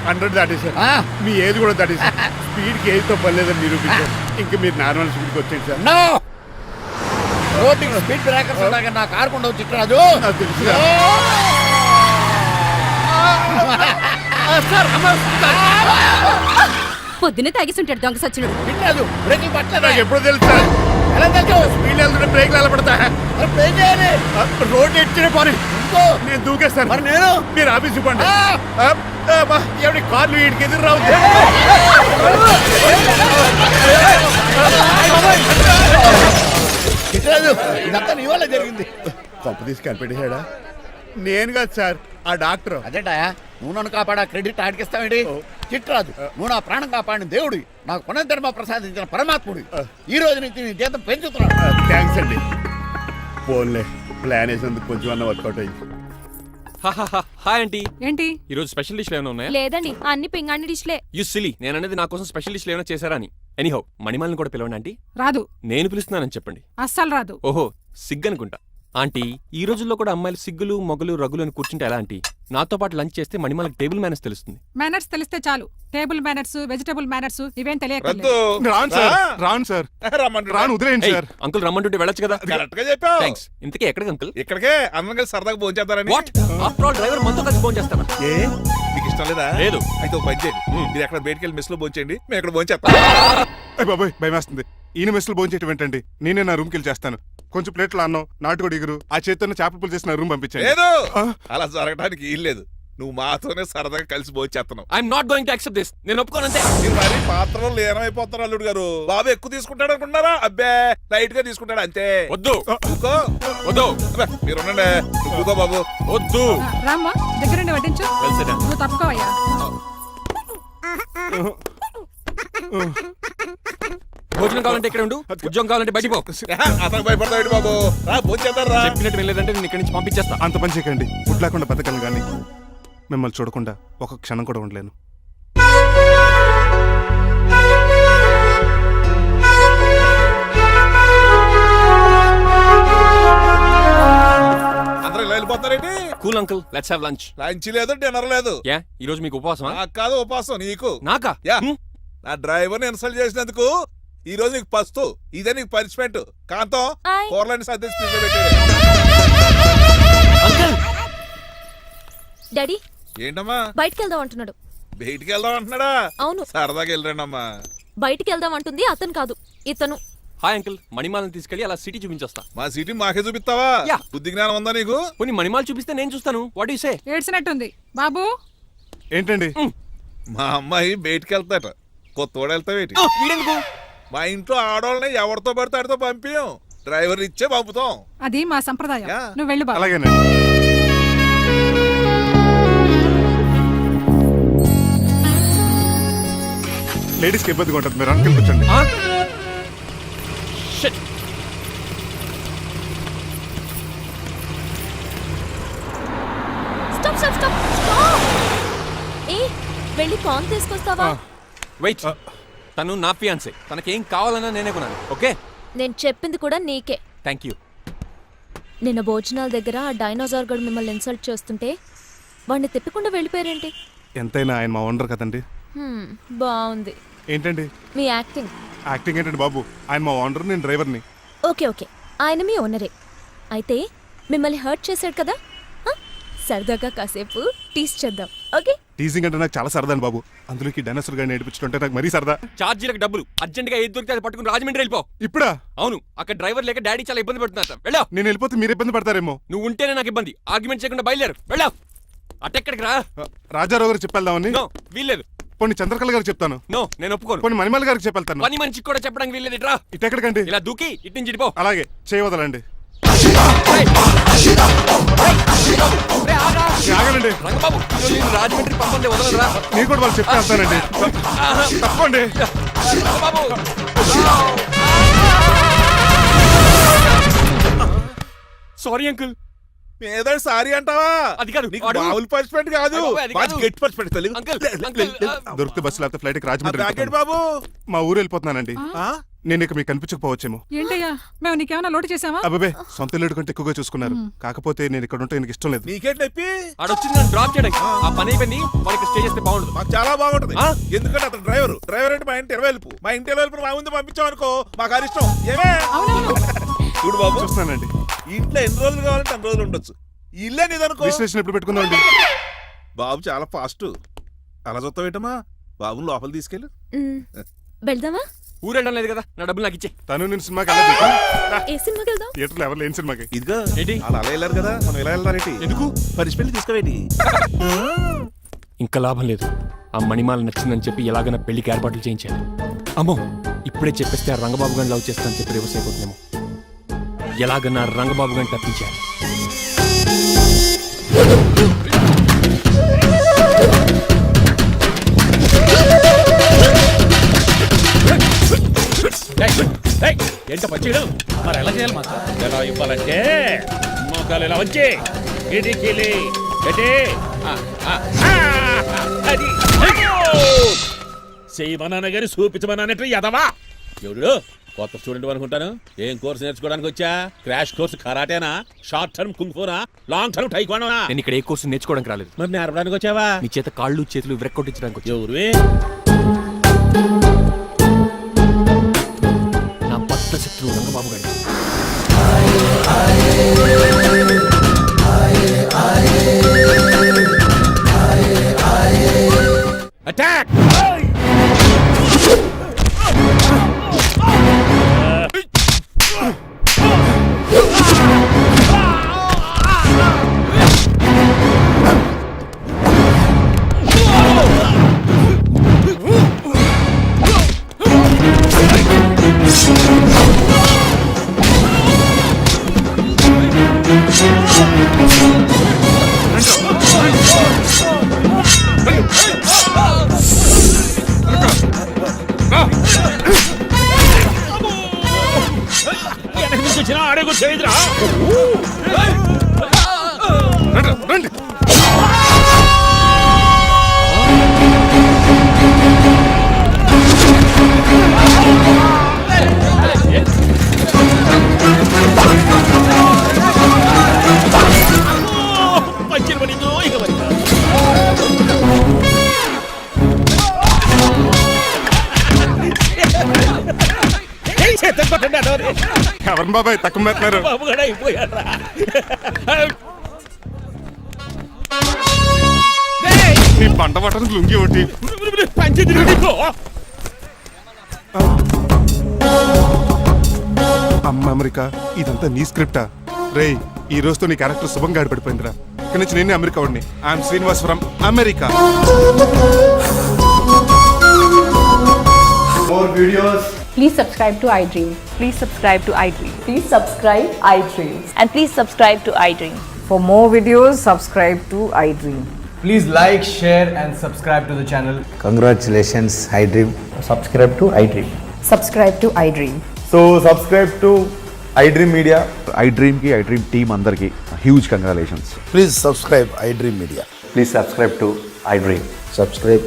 100 దాటేశారు. మీ ఏది కూడా దాటేశారు. స్పీడ్కి ఏదితో పని లేదని నిరూపించారు. ఇంకా మీరు నార్మల్ స్పీడ్కి వచ్చేది సార్. నో రోడ్డుకి స్పీడ్ బ్రేకర్స్ ఉండగా నా కారు కొండ చిట్టరాజు. నాకు తెలుసు పొద్దునే తాగిస్తుంటాడు దొంగ సచ్చినుడు. చిట్టరాజు బ్రేకులు పట్టలేదు. నాకు ఎప్పుడు తెలుసు సార్. ఎలా తెలుసు? స్పీడ్ వెళ్తుంటే బ్రేక్లు ఎలా పడతా? బ్రేక్ చేయాలి. రోడ్డు ఎచ్చిన పోనీ నేను దూకేస్తాను. మరి నేను మీరు ఆఫీస్ ఇవ్వండి. ఎవరి కార్లు వీడికి ఎదురు రావు. చిట్టరాజు ఇదంతా నీ వల్ల జరిగింది. తప్పు తీసి కనిపెట్టేశాడా? నేను కాదు సార్, ఆ డాక్టర్. అదేంటా నువ్వు నన్ను కాపాడా క్రెడిట్ ఆడికిస్తావేంటి? చిట్టరాజు నువ్వు నా ప్రాణం కాపాడిన దేవుడి, నాకు పునర్ధర్మ ప్రసాదించిన పరమాత్ముడి. ఈ రోజు నుంచి నీ జీతం పెంచుతున్నాను. థ్యాంక్స్ అండి. ఫోన్లే, ప్లాన్ వేసినందుకు కొంచెం అన్న వర్కౌట్ అయింది. Hi aunty. ఏంటి ఈ రోజు స్పెషల్ డిష్లు ఏమైనా ఉన్నాయా? లేదండి, అన్ని పింగాణి డిష్లే. యు సిలీ, నేను అనేది నా కోసం స్పెషల్ డిష్లు ఏమైనా చేశారా అని. ఎనీహౌ మణిమాలని కూడా పిలవండి ఆంటీ. రాదు, నేను పిలుస్తున్నానని చెప్పండి. అస్సలు రాదు. ఓహో సిగ్గనుకుంటా. ఆంటీ ఈ రోజుల్లో కూడా అమ్మాయిలు సిగ్గులు మొగలు రగులు అని కూర్చుంటే ఎలా ఆంటీ? నాతో పాటు లంచ్ చేస్తే మణిమాలకి టేబుల్ మేనర్స్ తెలుస్తుంది. మేనర్స్ తెలిస్తే చాలు. టేబుల్ మేనర్స్, వెజిటబుల్ మేనర్స్ ఇవేం తెలియదు. రాను సార్, రాను సార్, రాను వదిలేయండి సార్. అంకుల్ రమ్మంటుంటే వెళ్ళొచ్చు కదా. కరెక్ట్ గా చెప్పావు. థ్యాంక్స్. ఇంతకీ ఎక్కడికి అంకుల్? ఇక్కడికే అందరం కలిసి సరదాగా భోజనం చేద్దారని. వాట్ ఆఫ్టర్ ఆల్ డ్రైవర్ మనతో కలిసి ఫోన్ చేస్తాను. ఏ నీకు ఇష్టం లేదా? లేదు. అయితే ఒక పని చేయండి, మీరు ఎక్కడ బయటికి వెళ్ళి మెస్ లో భోజనం చేయండి, మేము ఇక్కడ భోజనం చేస్తాం. బాబాయ్ భయం వేస్తుంది. ఈయన మెస్సులు భోంచేయటం ఏంటండి? నేనే నా రూమ్కి వెళ్ళి చేస్తాను. కొంచెం ప్లేట్లో అన్నం, నాటుకోడి ఇగురు, ఆ చేతితో చేపల పులుసు చేసి నా రూమ్ పంపించాను. లేదు, అలా జరగడానికి ఏం లేదు. నువ్వు మాతోనే సరదాగా కలిసి భోజనం చేస్తున్నావు. I'm not going to accept this. నేను ఒప్పుకోనంతే. మీరు మరి పాత్రలో లీనమైపోతున్నారు అల్లుడు గారు. బాబు ఎక్కువ తీసుకుంటాడు అనుకుంటారా? అబ్బే లైట్ గా తీసుకుంటాడు అంతే. వద్దు ఊకో. వద్దు. అబ్బే, మీరు ఉండండి. ఊకో బాబు. వద్దు. రామ్మా దగ్గరుండి వడ్డించు. నువ్వు తప్పుకోవయ్యా. భోజనం కావాలంటే ఇక్కడ ఉండు, ఉద్యోగం కావాలంటే బయటికి పో. అతను భయపడతాడు బాబు. రా భోజనం చేద్దాం రా. చెప్పినట్టు వెళ్ళలేదంటే నేను ఇక్కడి నుంచి పంపించేస్తా. అంత పని చేయకండి. ఫుడ్ లేకుండా బతకలను కానీ మిమ్మల్ని చూడకుండా ఒక క్షణం కూడా ఉండలేను. అందరూ ఇలా వెళ్ళిపోతారేంటి? Cool uncle, let's have lunch. Lunch లేదు, డిన్నర్ లేదు. యా ఈ రోజు మీకు ఉపవాసమా? నాకు కాదు ఉపవాసం, నీకు. నాకా? యా నా డ్రైవర్ని ఇన్సల్ట్ చేసినందుకు ఈ రోజు నీకు పస్తు. ఇదే నీకు పనిష్మెంట్. కాంతం కూరలని సర్దేసి ఫ్రిడ్జ్ లో పెట్టేయ్. డాడీ ఏంటమ్మా బయటికి వెళ్దాం అంటున్నాడు. బయటికి వెళ్దాం అంటున్నాడా? అవును. సరదాగా వెళ్ళరండమ్మా. బయటికి వెళ్దాం అంటుంది అతను కాదు, ఇతను. హాయ్ అంకుల్, మణిమాలని తీసుకెళ్లి అలా సిటీ చూపించొస్తా. మా సిటీ మాకే చూపిస్తావా? యా. బుద్ధి జ్ఞానం ఉందా నీకు? కొన్ని మణిమాలు చూపిస్తే నేను చూస్తాను. What you say? ఏడ్చినట్టుంది బాబు. ఏంటండి? మా అమ్మాయి బయటికి వెళ్తాట, కొత్తోడు వెళ్తావేటి? వీడెందుకు? మా ఇంట్లో ఆడవాళ్ళని ఎవరితో పడితే ఆడితో పంపించాం, డ్రైవర్ ఇచ్చే పంపుతాం. అది మా సంప్రదాయం. యా. నువ్వు వెళ్ళు బాబు. అలాగేనండి. లేడీస్కి ఇబ్బందిగా ఉంటుంది, మీరు అనుకుని కూర్చోండి. Stop stop stop stop. ఏ వెళ్ళి కాన్ తీసుకొస్తావా? వెయిట్, తను నా ఫియాన్సే. తనకేం కావాలన్నా నేనే కొనాలి. ఓకే, నేను చెప్పింది కూడా నీకే. Thank you. నిన్న భోజనాల దగ్గర ఆ డైనోసార్ గడు మిమ్మల్ని ఇన్సల్ట్ చేస్తుంటే వాడిని తిప్పకుండా వెళ్ళిపోయారేంటి? ఎంతైనా ఆయన మా ఓనర్ కదండి. బాగుంది. ఏంటండి మీ యాక్టింగ్? యాక్టింగ్ ఏంటండి బాబు? ఆయన మా ఓనర్, నేను డ్రైవర్ని. ఓకే ఓకే, ఆయన మీ ఓనరే. అయితే మిమ్మల్ని హర్ట్ చేశాడు కదా, సరదాగా కాసేపు టీస్ చేద్దాం. ఓకే? టీజింగ్ అంటే నాకు చాలా సరదా అండి బాబు. అందులోకి డైనోసార్ గారిని నేర్పించుకుంటే నాకు మరీ సరదా. ఛార్జీలకు డబ్బులు అర్జెంట్ గా ఏది దొరికితే అది పట్టుకుని రాజమండ్రి వెళ్ళిపో. ఇప్పుడా? అవును, అక్కడ డ్రైవర్ లేక డాడీ చాలా ఇబ్బంది పడుతున్నారు. వెళ్ళావు. నేను వెళ్ళిపోతే మీరు ఇబ్బంది పడతారేమో. నువ్వు ఉంటేనే నాకు ఇబ్బంది. ఆర్గ్యుమెంట్ చేయకుండా బయలుదేరు. వెళ్ళావు. అటెక్కడికి రా. రాజారావు గారు చెప్పేద్దామని. నో వీల్లేదు. పోనీ చంద్రకళ గారికి చెప్తాను. నో నేను ఒప్పుకోను. పోనీ మణిమాల గారికి చెప్పెళ్తాను. పని మనిషికి కూడా చెప్పడానికి వీల్లేదు. ఇట్రా. ఇటెక్కడికండి? ఇలా దూకి ఇటు నుంచి ఇటుపో. అలాగే చేయవదలండి. రేయ్, ఆగా. ఆగనండి. రంగబాబు నేను రాజమండ్రి పంపండి వదలరా. నేను కూడా వాళ్ళు చెప్తే వెళ్తానండి. తప్పండి. Rangababu sorry uncle. ఏదో సారీ అంటావా? అది కాదు, నీకు వాడు- మామూలు పనిష్మెంట్ కాదు, అయ్య బాబోయ్, అది కాదు. గట్టి పనిష్మెంట్. అంకుల్ దొరికితే బస్సు లేకపోతే ఫ్లైట్ కి రాజమండ్రి రాకెట్ వెళ్ళిపోతాను. బాబు. మా ఊరు వెళ్ళిపోతున్నానండి. ఆ? నేను ఇక మీకు కనిపించకపోవచ్చేమో. ఏంటయ్యా మేము నీకేమైనా లోటు చేసావా? అబ్బాబే సొంత లేడు కంటే ఎక్కువగా చూసుకున్నారు. కాకపోతే నేను ఇక్కడ ఉంటే నాకు ఇష్టం లేదు. నీకేంటి నొప్పి? ఆడొచ్చింది నన్ను డ్రాప్ చేయడానికి. ఆ పని అయిపోయింది, వాళ్ళకి స్టే చేస్తే బాగుండదు. మాకు చాలా బాగుంటది. ఆ? ఎందుకంటే అతను డ్రైవర్ అంటే మా ఇంటి వెళ్ళిపు. మా ఇంటి వెళ్ళిపు మా ముందు పంపించాం అనుకో మాకు అది ఇష్టం. ఏమే చూడు బాబు, చూస్తున్నానండి. ఈ ఇంట్లో ఎన్ని రోజులు కావాలంటే అన్ని రోజులు ఉండొచ్చు. ఈ ఇల్లే నీదనుకో. విశ్లేషణ ఎప్పుడు పెట్టుకుందామండి? బాబు చాలా ఫాస్ట్. అలా చూస్తావు ఏంటమ్మా? బాబుని లోపల తీసుకెళ్ళు. వెళ్దామా? ఊరు వెళ్ళడం లేదు కదా, నా డబ్బులు నాకు ఇచ్చే. తను నేను సినిమాకి వెళ్ళదు. ఏ సినిమాకి వెళ్దాం? థియేటర్లో ఎవరు లేని సినిమాకి. ఇదిగో ఏంటి? అలా అలా వెళ్ళారు కదా, మనం ఇలా వెళ్తారేంటి? ఎందుకు? పనిష్మెంట్ తీసుకోవేంటి? ఇంకా లాభం లేదు. ఆ మణిమాల నచ్చిందని చెప్పి ఎలాగైనా పెళ్లికి ఏర్పాట్లు చేయించాలి. అమ్మో ఇప్పుడే చెప్పేస్తే ఆ రంగబాబు గారిని లవ్ చేస్తానని చెప్పి రివర్స్ అయిపోతున్నాము. ఎలాగన్నా రంగబాబు గారిని తప్పించాలి. ఏంటో పచ్చేయడం మరి ఎలా చేయాలి మాత్రం? ఎలా ఇవ్వాలంటే మోకాలు ఇలా వచ్చి కిటికీలి అది చేయమన్నాను గారి చూపించమన్నట్టు ఎదవా ఎవడు కొత్త స్టూడెంట్ అనుకుంటాను. ఏం కోర్సు నేర్చుకోవడానికి వచ్చా? క్రాష్ కోర్సు కరాటేనా, షార్ట్ టర్మ్ కుంగ్ఫూనా, లాంగ్ టర్మ్ టైక్వాండోనా? నేను ఇక్కడ ఏ కోర్సు నేర్చుకోవడానికి రాలేదు. మరి నేర్పడానికి వచ్చావా? నీ చేత కాళ్ళు చేతులు విరక్కొట్టించడానికి వచ్చా. ఎవరు నా బద్ద శత్రువు రంగబాబు గారి. అటాక్! రండి. ఎవరు బాబాయ్ తక్కువ మెత్తున్నారు? ఈ పంట పట్టడం లుంగి ఒకటి. అమ్మ అమెరికా, ఇదంతా నీ స్క్రిప్టా? రేయ్ ఈ రోజుతో నీ క్యారెక్టర్ శుభంగా ఆడిపడిపోయిందిరా. ఇక్కడి నుంచి నేనే అమెరికా వాడిని. I'm Srinivas from America. More videos. Please subscribe to iDream. Please subscribe to iDream. Please subscribe iDream. And please subscribe to iDream. For more videos, subscribe to iDream. Please like, share, and subscribe to the channel. Congratulations, iDream. Subscribe to iDream. Subscribe to iDream. So subscribe to iDream Media. iDream ki iDream team andarki huge congratulations. Please subscribe iDream media. Please subscribe to iDream. Subscribe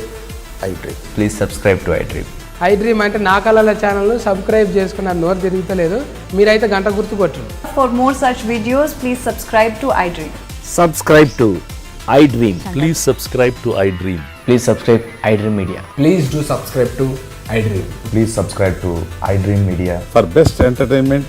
iDream. Please subscribe to iDream. iDream అంటే నా కళల channel subscribe చేసుకున్న నోరు తిరుగుతలేదు. మీరైతే గంట గుర్తు కొట్టు. For more such videos, please subscribe to iDream. Subscribe to iDream. Please subscribe to iDream. Please subscribe iDream Media. Please do subscribe to iDream. Please subscribe to iDream Media. For best entertainment